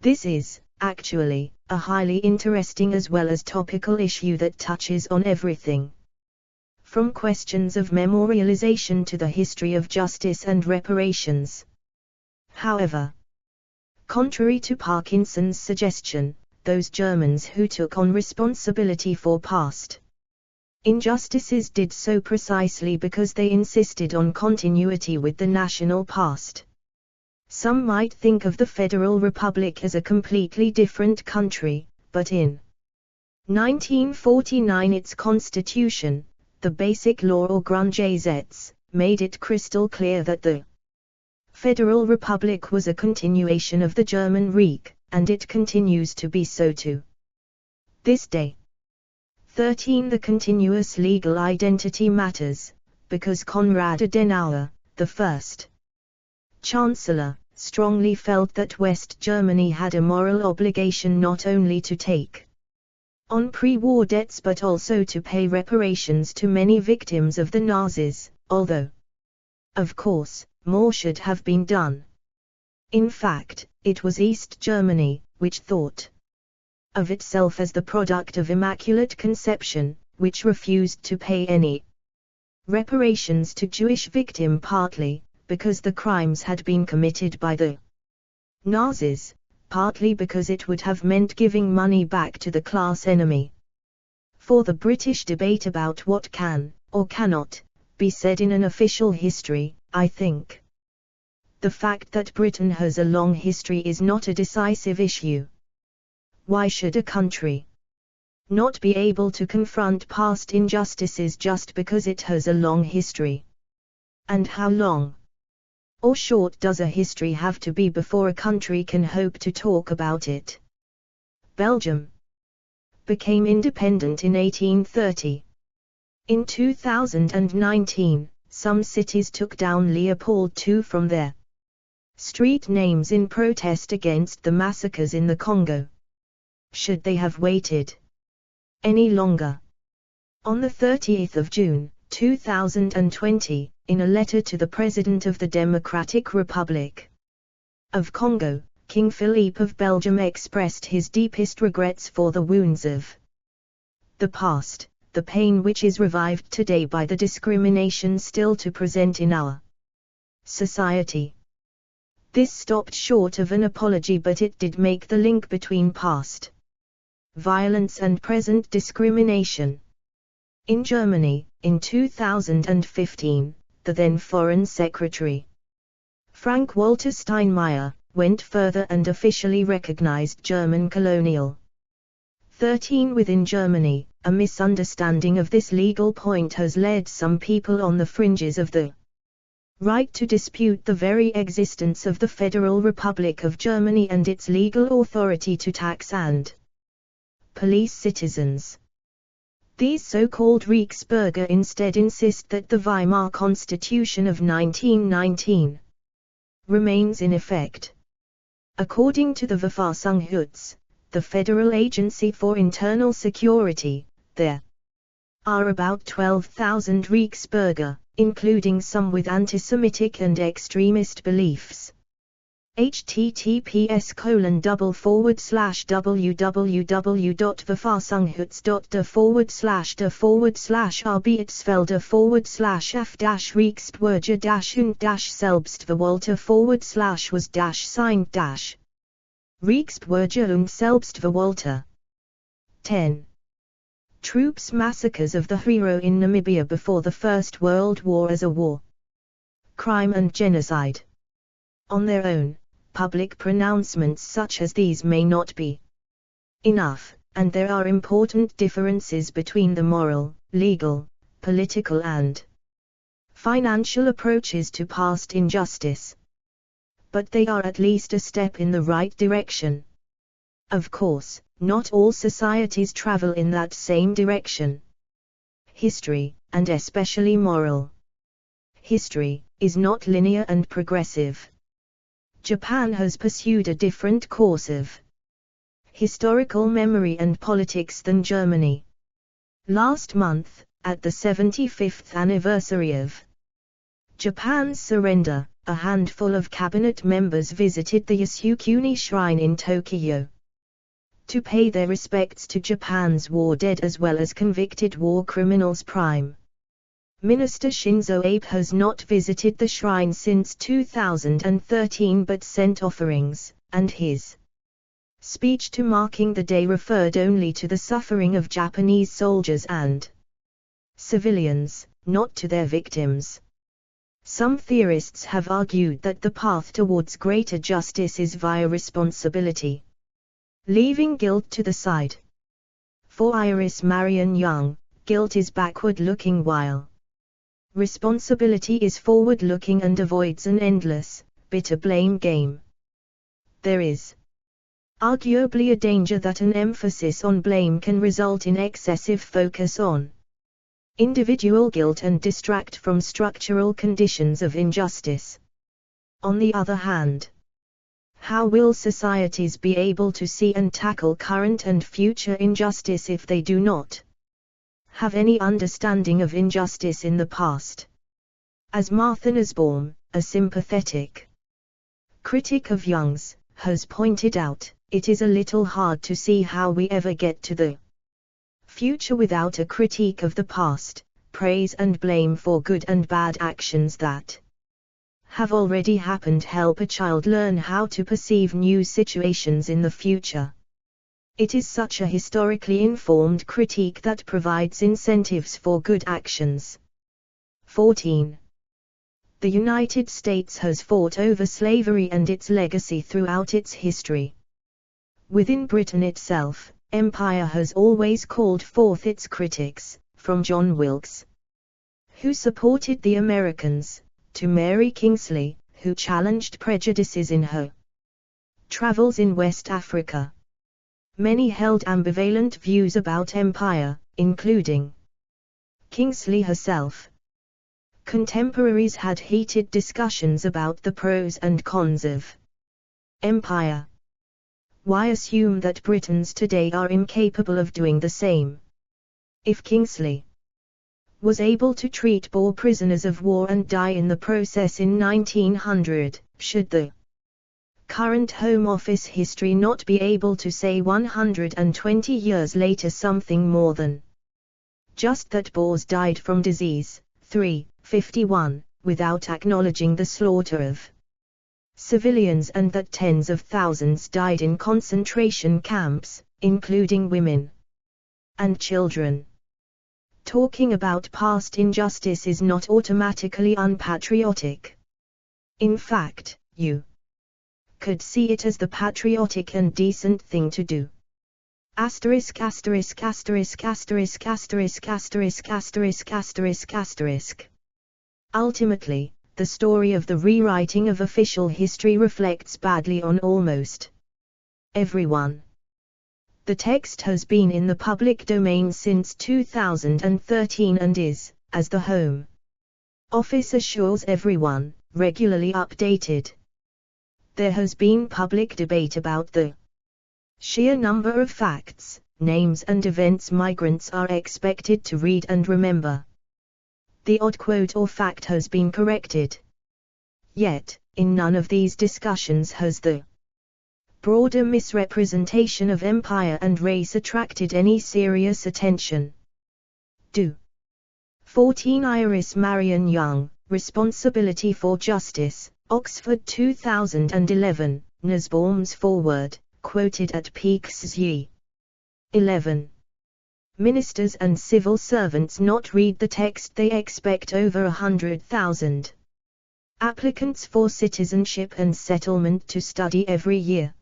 This is, actually, a highly interesting as well as topical issue that touches on everything from questions of memorialization to the history of justice and reparations. However, contrary to Parkinson's suggestion, those Germans who took on responsibility for past injustices did so precisely because they insisted on continuity with the national past. Some might think of the Federal Republic as a completely different country, but in 1949 its constitution, the Basic Law or Grundgesetz, made it crystal clear that the Federal Republic was a continuation of the German Reich, and it continues to be so to this day. 13. The continuous legal identity matters, because Konrad Adenauer, the first Chancellor, strongly felt that West Germany had a moral obligation not only to take on pre-war debts but also to pay reparations to many victims of the Nazis, although, of course, more should have been done. In fact, it was East Germany, which thought of itself as the product of Immaculate Conception, which refused to pay any reparations to Jewish victims, partly because the crimes had been committed by the Nazis, partly because it would have meant giving money back to the class enemy. For the British debate about what can, or cannot, be said in an official history, I think the fact that Britain has a long history is not a decisive issue. Why should a country not be able to confront past injustices just because it has a long history? And how long or short does a history have to be before a country can hope to talk about it? Belgium became independent in 1830. In 2019, some cities took down Leopold II from their street names in protest against the massacres in the Congo. Should they have waited any longer? On the 30th of June, 2020, in a letter to the President of the Democratic Republic of Congo, King Philippe of Belgium expressed his deepest regrets for the wounds of the past, the pain which is revived today by the discrimination still to present in our society. This stopped short of an apology, but it did make the link between past violence and present discrimination. In Germany, in 2015, the then Foreign Secretary, Frank-Walter Steinmeier, went further and officially recognized German colonial 13 within Germany. A misunderstanding of this legal point has led some people on the fringes of the right to dispute the very existence of the Federal Republic of Germany and its legal authority to tax and police citizens. These so-called Reichsbürger instead insist that the Weimar Constitution of 1919 remains in effect. According to the Verfassungsschutz, the Federal Agency for Internal Security, their are about 12,000 Reichsbürger, including some with anti-Semitic and extremist beliefs. https://www.verfassungsschutz.der/was-selbstverwalter/was-signed-. Reichsbürger und Selbstverwalter. 10. Troops massacres of the Herero in Namibia before the First World War as a war crime and genocide. On their own, public pronouncements such as these may not be enough, and there are important differences between the moral, legal, political and financial approaches to past injustice. But they are at least a step in the right direction. Of course, not all societies travel in that same direction. History, and especially moral history, is not linear and progressive. Japan has pursued a different course of historical memory and politics than Germany. Last month, at the 75th anniversary of Japan's surrender, a handful of cabinet members visited the Yasukuni Shrine in Tokyo to pay their respects to Japan's war dead as well as convicted war criminals. Prime Minister Shinzo Abe has not visited the shrine since 2013 but sent offerings, and his speech to marking the day referred only to the suffering of Japanese soldiers and civilians, not to their victims. Some theorists have argued that the path towards greater justice is via responsibility, leaving guilt to the side. For Iris Marion Young, guilt is backward-looking while responsibility is forward-looking and avoids an endless, bitter blame game. There is arguably a danger that an emphasis on blame can result in excessive focus on individual guilt and distract from structural conditions of injustice. On the other hand, how will societies be able to see and tackle current and future injustice if they do not have any understanding of injustice in the past? As Martha Nussbaum, a sympathetic critic of Young's, has pointed out, it is a little hard to see how we ever get to the future without a critique of the past, praise and blame for good and bad actions that have already happened. Help a child learn how to perceive new situations in the future. It is such a historically informed critique that provides incentives for good actions. 14. The United States has fought over slavery and its legacy throughout its history. Within Britain itself, empire has always called forth its critics, from John Wilkes, who supported the Americans, to Mary Kingsley, who challenged prejudices in her travels in West Africa. Many held ambivalent views about empire, including Kingsley herself. Contemporaries had heated discussions about the pros and cons of empire. Why assume that Britons today are incapable of doing the same? If Kingsley was able to treat Boer prisoners of war and die in the process in 1900, should the current Home Office history not be able to say 120 years later something more than just that Boers died from disease? 351, without acknowledging the slaughter of civilians and that tens of thousands died in concentration camps, including women and children. Talking about past injustice is not automatically unpatriotic. In fact, you could see it as the patriotic and decent thing to do. Asterisk asterisk asterisk asterisk asterisk asterisk asterisk asterisk asterisk. Ultimately, the story of the rewriting of official history reflects badly on almost everyone. The text has been in the public domain since 2013 and is, as the Home Office assures everyone, regularly updated. There has been public debate about the sheer number of facts, names and events migrants are expected to read and remember. The odd quote or fact has been corrected. Yet, in none of these discussions has the broader misrepresentation of empire and race attracted any serious attention. Do. 14 Iris Marion Young, Responsibility for Justice, Oxford 2011, Nussbaum's Foreword, quoted at Peake's Ye. 11. Ministers and civil servants not read the text, they expect over 100,000 applicants for citizenship and settlement to study every year.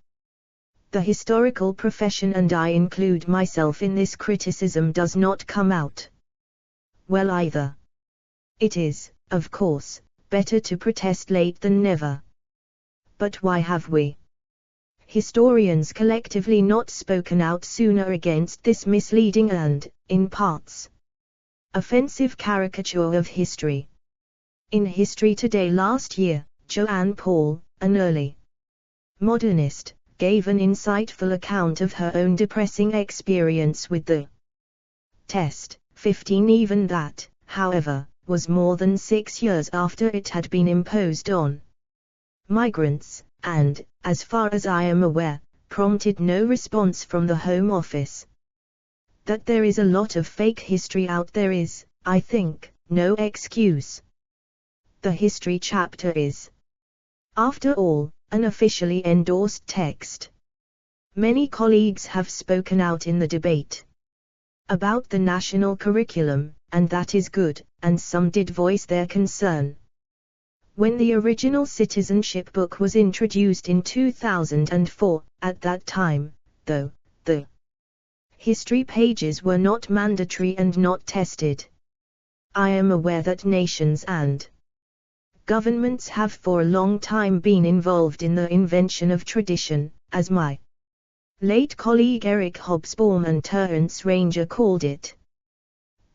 The historical profession, and I include myself in this criticism, does not come out well either. It is, of course, better to protest late than never. But why have we historians collectively not spoken out sooner against this misleading and, in parts, offensive caricature of history? In History Today last year, Joanne Paul, an early modernist, gave an insightful account of her own depressing experience with the test. 15. Even that, however, was more than 6 years after it had been imposed on migrants, and, as far as I am aware, prompted no response from the Home Office. That there is a lot of fake history out there is, I think, no excuse. The history chapter is, after all, an officially endorsed text. Many colleagues have spoken out in the debate about the national curriculum, and that is good, and some did voice their concern. When the original citizenship book was introduced in 2004, at that time, though, the history pages were not mandatory and not tested. I am aware that nations and governments have for a long time been involved in the invention of tradition, as my late colleague Eric Hobsbawm and Terence Ranger called it.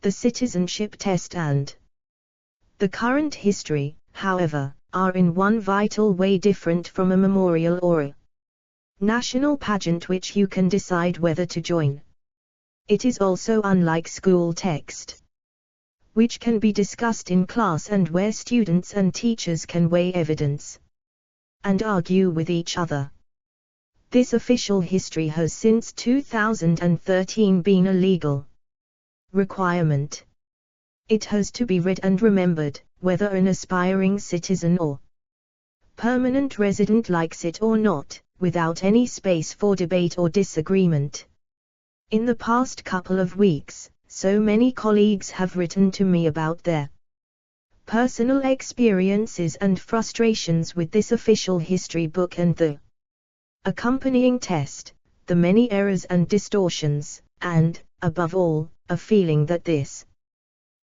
The citizenship test and the current history, however, are in one vital way different from a memorial or a national pageant which you can decide whether to join. It is also unlike school text, which can be discussed in class and where students and teachers can weigh evidence and argue with each other. This official history has since 2013 been a legal requirement. It has to be read and remembered, whether an aspiring citizen or permanent resident likes it or not, without any space for debate or disagreement. In the past couple of weeks, so many colleagues have written to me about their personal experiences and frustrations with this official history book and the accompanying test, the many errors and distortions, and, above all, a feeling that this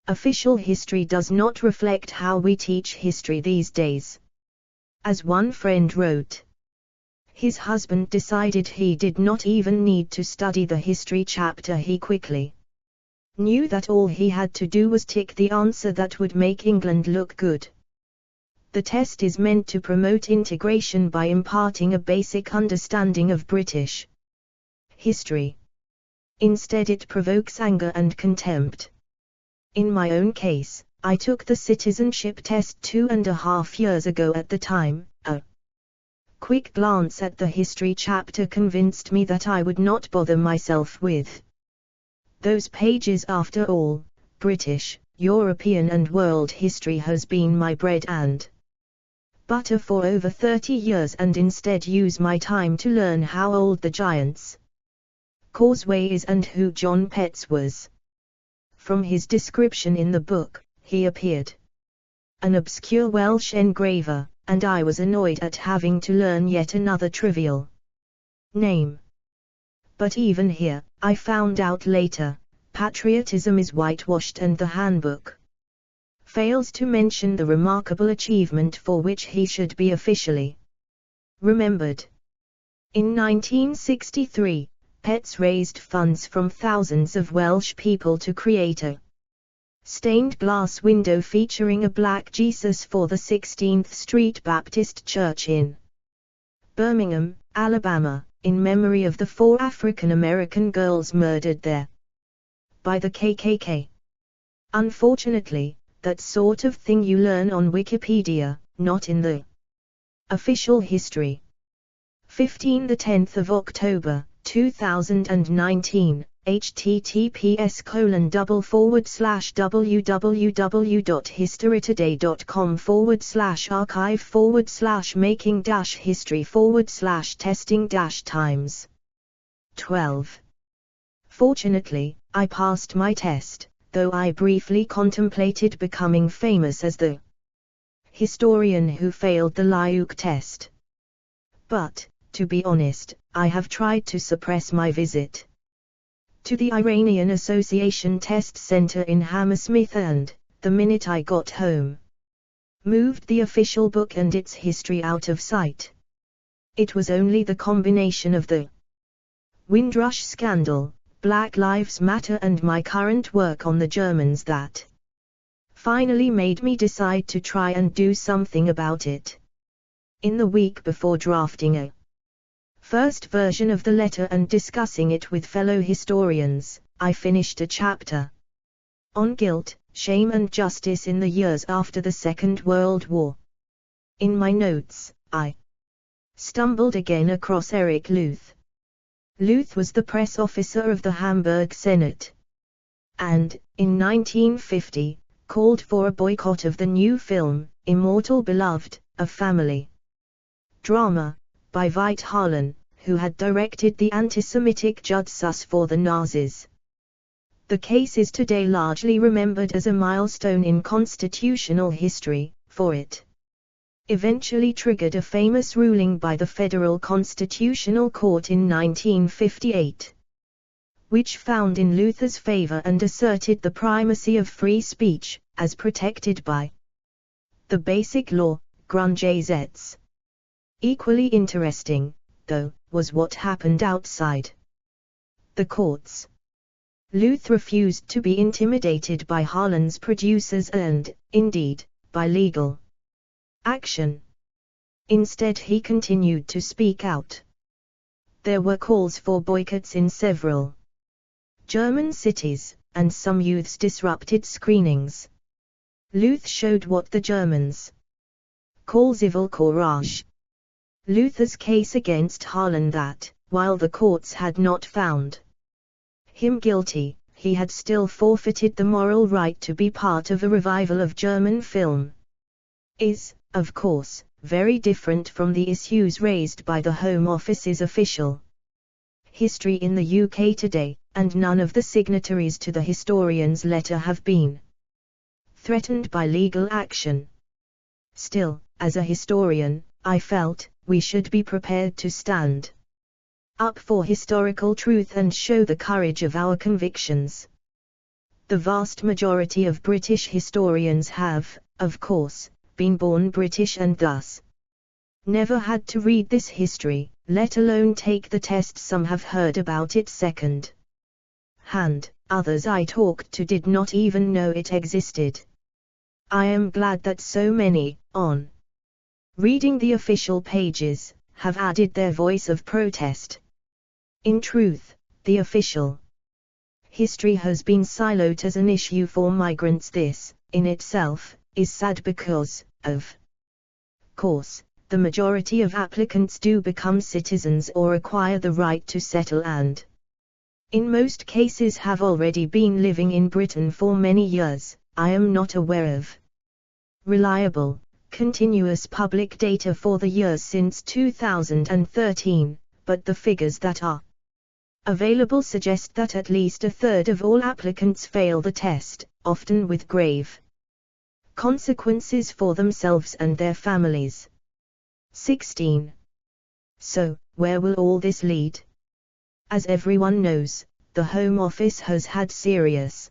official history does not reflect how we teach history these days. As one friend wrote, his husband decided he did not even need to study the history chapter. He quickly knew that all he had to do was tick the answer that would make England look good. The test is meant to promote integration by imparting a basic understanding of British history. Instead, it provokes anger and contempt. In my own case, I took the citizenship test 2.5 years ago. At the time, a quick glance at the history chapter convinced me that I would not bother myself with those pages after all. British, European and world history has been my bread and butter for over 30 years, and instead use my time to learn how old the Giant's Causeway is and who John Petts was. From his description in the book, he appeared an obscure Welsh engraver, and I was annoyed at having to learn yet another trivial name. But even here, I found out later, patriotism is whitewashed, and the handbook fails to mention the remarkable achievement for which he should be officially remembered. In 1963, Petts raised funds from thousands of Welsh people to create a stained glass window featuring a black Jesus for the 16th Street Baptist Church in Birmingham, Alabama, in memory of the 4 African American girls murdered there by the KKK. Unfortunately, that sort of thing you learn on Wikipedia, not in the official history. 15 the 10th of October, 2019, https://www.historytoday.com/archive/making-history/testing-times. 12. Fortunately, I passed my test, though I briefly contemplated becoming famous as the historian who failed the Liuke test. But, to be honest, I have tried to suppress my visit to the Iranian Association Test Center in Hammersmith and, the minute I got home, moved the official book and its history out of sight. It was only the combination of the Windrush scandal, Black Lives Matter and my current work on the Germans that finally made me decide to try and do something about it. In the week before drafting a first version of the letter and discussing it with fellow historians, I finished a chapter on guilt, shame and justice in the years after the Second World War. In my notes, I stumbled again across Erich Luth. Luth was the press officer of the Hamburg Senate, and, in 1950, called for a boycott of the new film, Immortal Beloved, a family drama, by Veit Harlan, who had directed the anti-Semitic Judsus for the Nazis. The case is today largely remembered as a milestone in constitutional history, for it eventually triggered a famous ruling by the Federal Constitutional Court in 1958, which found in Luther's favor and asserted the primacy of free speech, as protected by the Basic Law, Grundgesetz. Equally interesting, though, was what happened outside the courts. Luth refused to be intimidated by Harlan's producers and, indeed, by legal action. Instead he continued to speak out. There were calls for boycotts in several German cities, and some youths disrupted screenings. Luth showed what the Germans call Zivilcourage. Luther's case against Harlan that, while the courts had not found him guilty, he had still forfeited the moral right to be part of a revival of German film, is, of course, very different from the issues raised by the Home Office's official history in the UK today, and none of the signatories to the historian's letter have been threatened by legal action. Still, as a historian, I felt we should be prepared to stand up for historical truth and show the courage of our convictions. The vast majority of British historians have, of course, been born British and thus never had to read this history, let alone take the test. Some have heard about it second hand, others I talked to did not even know it existed. I am glad that so many, on reading the official pages, have added their voice of protest. In truth, the official history has been siloed as an issue for migrants. This, in itself, is sad because, of course, the majority of applicants do become citizens or acquire the right to settle and, in most cases, have already been living in Britain for many years. I am not aware of reliable, continuous public data for the years since 2013, but the figures that are available suggest that at least a third of all applicants fail the test, often with grave consequences for themselves and their families. 16. So, where will all this lead? As everyone knows, the Home Office has had serious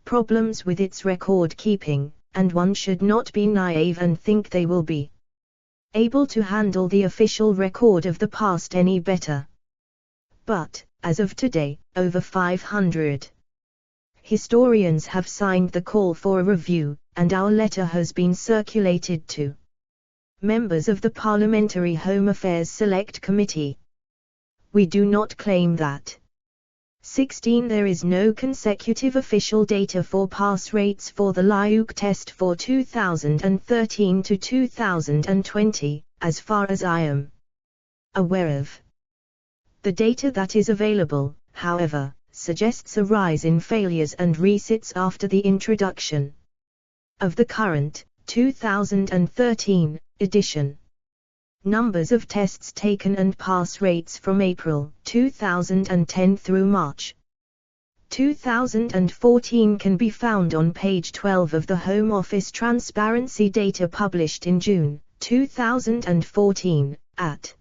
problems with its record keeping, and one should not be naive and think they will be able to handle the official record of the past any better. But, as of today, over 500 historians have signed the call for a review, and our letter has been circulated to members of the Parliamentary Home Affairs Select Committee. We do not claim that. 16. There is no consecutive official data for pass rates for the LIUC test for 2013 to 2020, as far as I am aware of. The data that is available, however, suggests a rise in failures and resits after the introduction of the current, 2013, edition. Numbers of tests taken and pass rates from April 2010 through March 2014 can be found on page 12 of the Home Office transparency data published in June 2014, at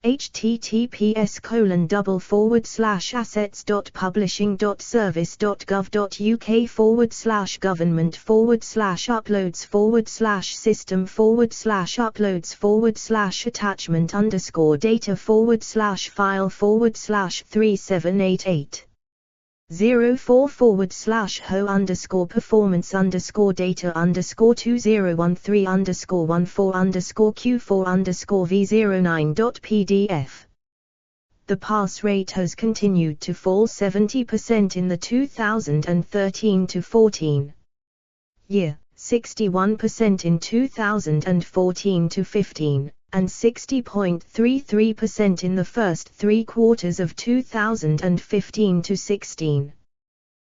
https://government/uploads/system/file/data/file/3788 04/performance_data_2013_14_Q4_V09.pdf. The pass rate has continued to fall 70% in the 2013 to 14 year, 61% in 2014 to 15, and 60.33% in the first 3 quarters of 2015 to 16.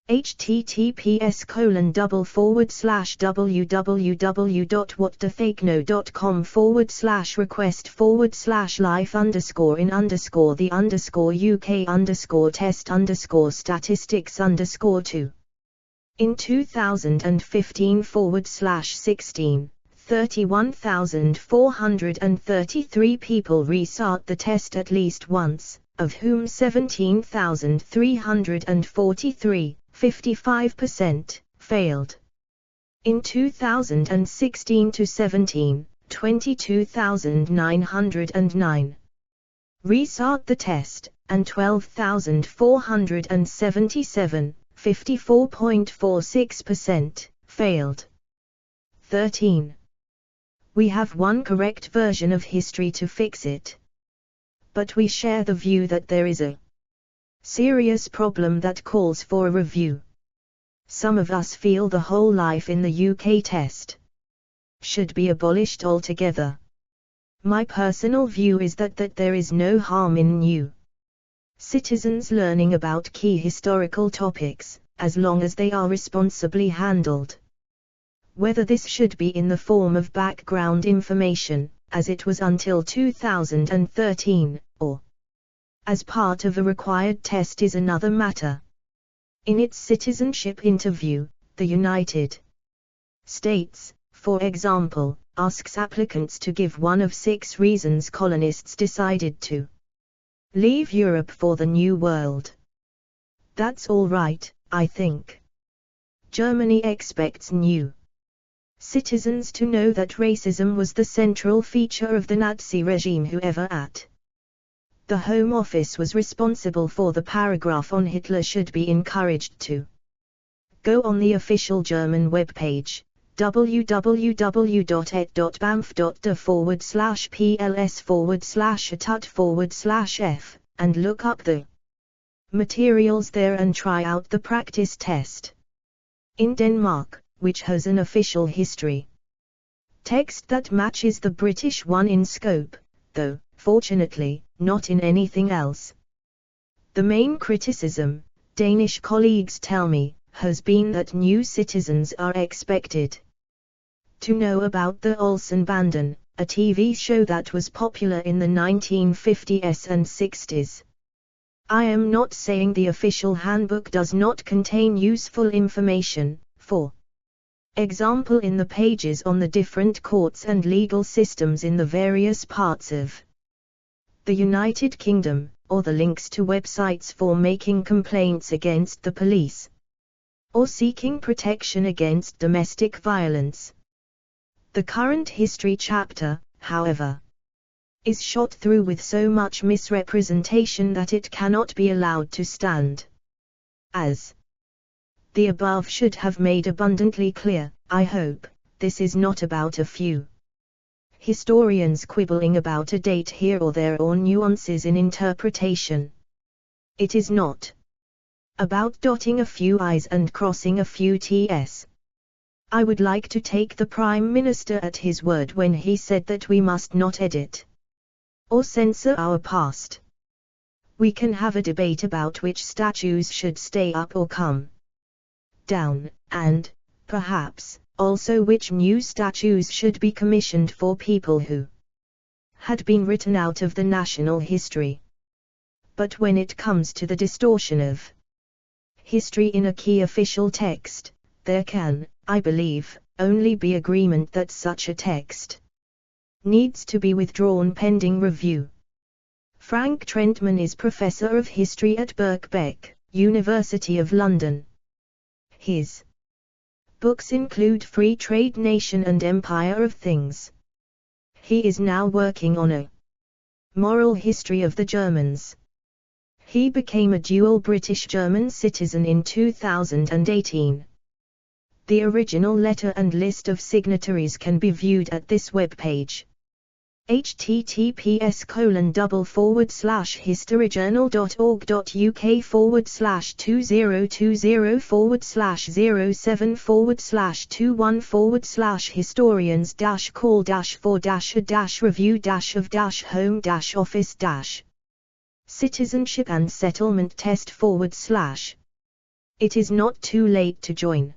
https://www.whatthefakeno.com/request/life_in_the_test_statistics_2. In 2015/16, 31,433 people resat the test at least once, of whom 17,343, 55%, failed. In 2016/17, 22,909 resat the test, and 12,477, 54.46%, failed. 13. We have one correct version of history to fix it. But we share the view that there is a serious problem that calls for a review. Some of us feel the whole life in the UK test should be abolished altogether. My personal view is that there is no harm in new citizens learning about key historical topics, as long as they are responsibly handled. Whether this should be in the form of background information, as it was until 2013, or as part of a required test is another matter. In its citizenship interview, the United States, for example, asks applicants to give one of 6 reasons colonists decided to leave Europe for the New World. That's all right, I think. Germany expects new citizens to know that racism was the central feature of the Nazi regime. Whoever at the Home Office was responsible for the paragraph on Hitler should be encouraged to go on the official German webpage, www.et.bamf.de/pls/atut/f, and look up the materials there and try out the practice test. In Denmark, which has an official history text that matches the British one in scope, though, fortunately, not in anything else. The main criticism, Danish colleagues tell me, has been that new citizens are expected to know about the Olsenbanden, a TV show that was popular in the 1950s and 60s. I am not saying the official handbook does not contain useful information, for example in the pages on the different courts and legal systems in the various parts of the United Kingdom, or the links to websites for making complaints against the police, or seeking protection against domestic violence. The current history chapter, however, is shot through with so much misrepresentation that it cannot be allowed to stand. As the above should have made abundantly clear, I hope, this is not about a few Historians quibbling about a date here or there or nuances in interpretation. It is not about dotting a few I's and crossing a few T's. I would like to take the Prime Minister at his word when he said that we must not edit or censor our past. We can have a debate about which statues should stay up or come down, and, perhaps, also which new statues should be commissioned for people who had been written out of the national history. But when it comes to the distortion of history in a key official text, there can, I believe, only be agreement that such a text needs to be withdrawn pending review. Frank Trentmann is Professor of History at Birkbeck, University of London. His books include Free Trade Nation and Empire of Things. He is now working on a moral history of the Germans. He became a dual British-German citizen in 2018. The original letter and list of signatories can be viewed at this webpage. https://historyjournal.org.uk/202007//21/07/for/07/review-of-home-office-. Citizenship and Settlement Test/. It is not too late to join.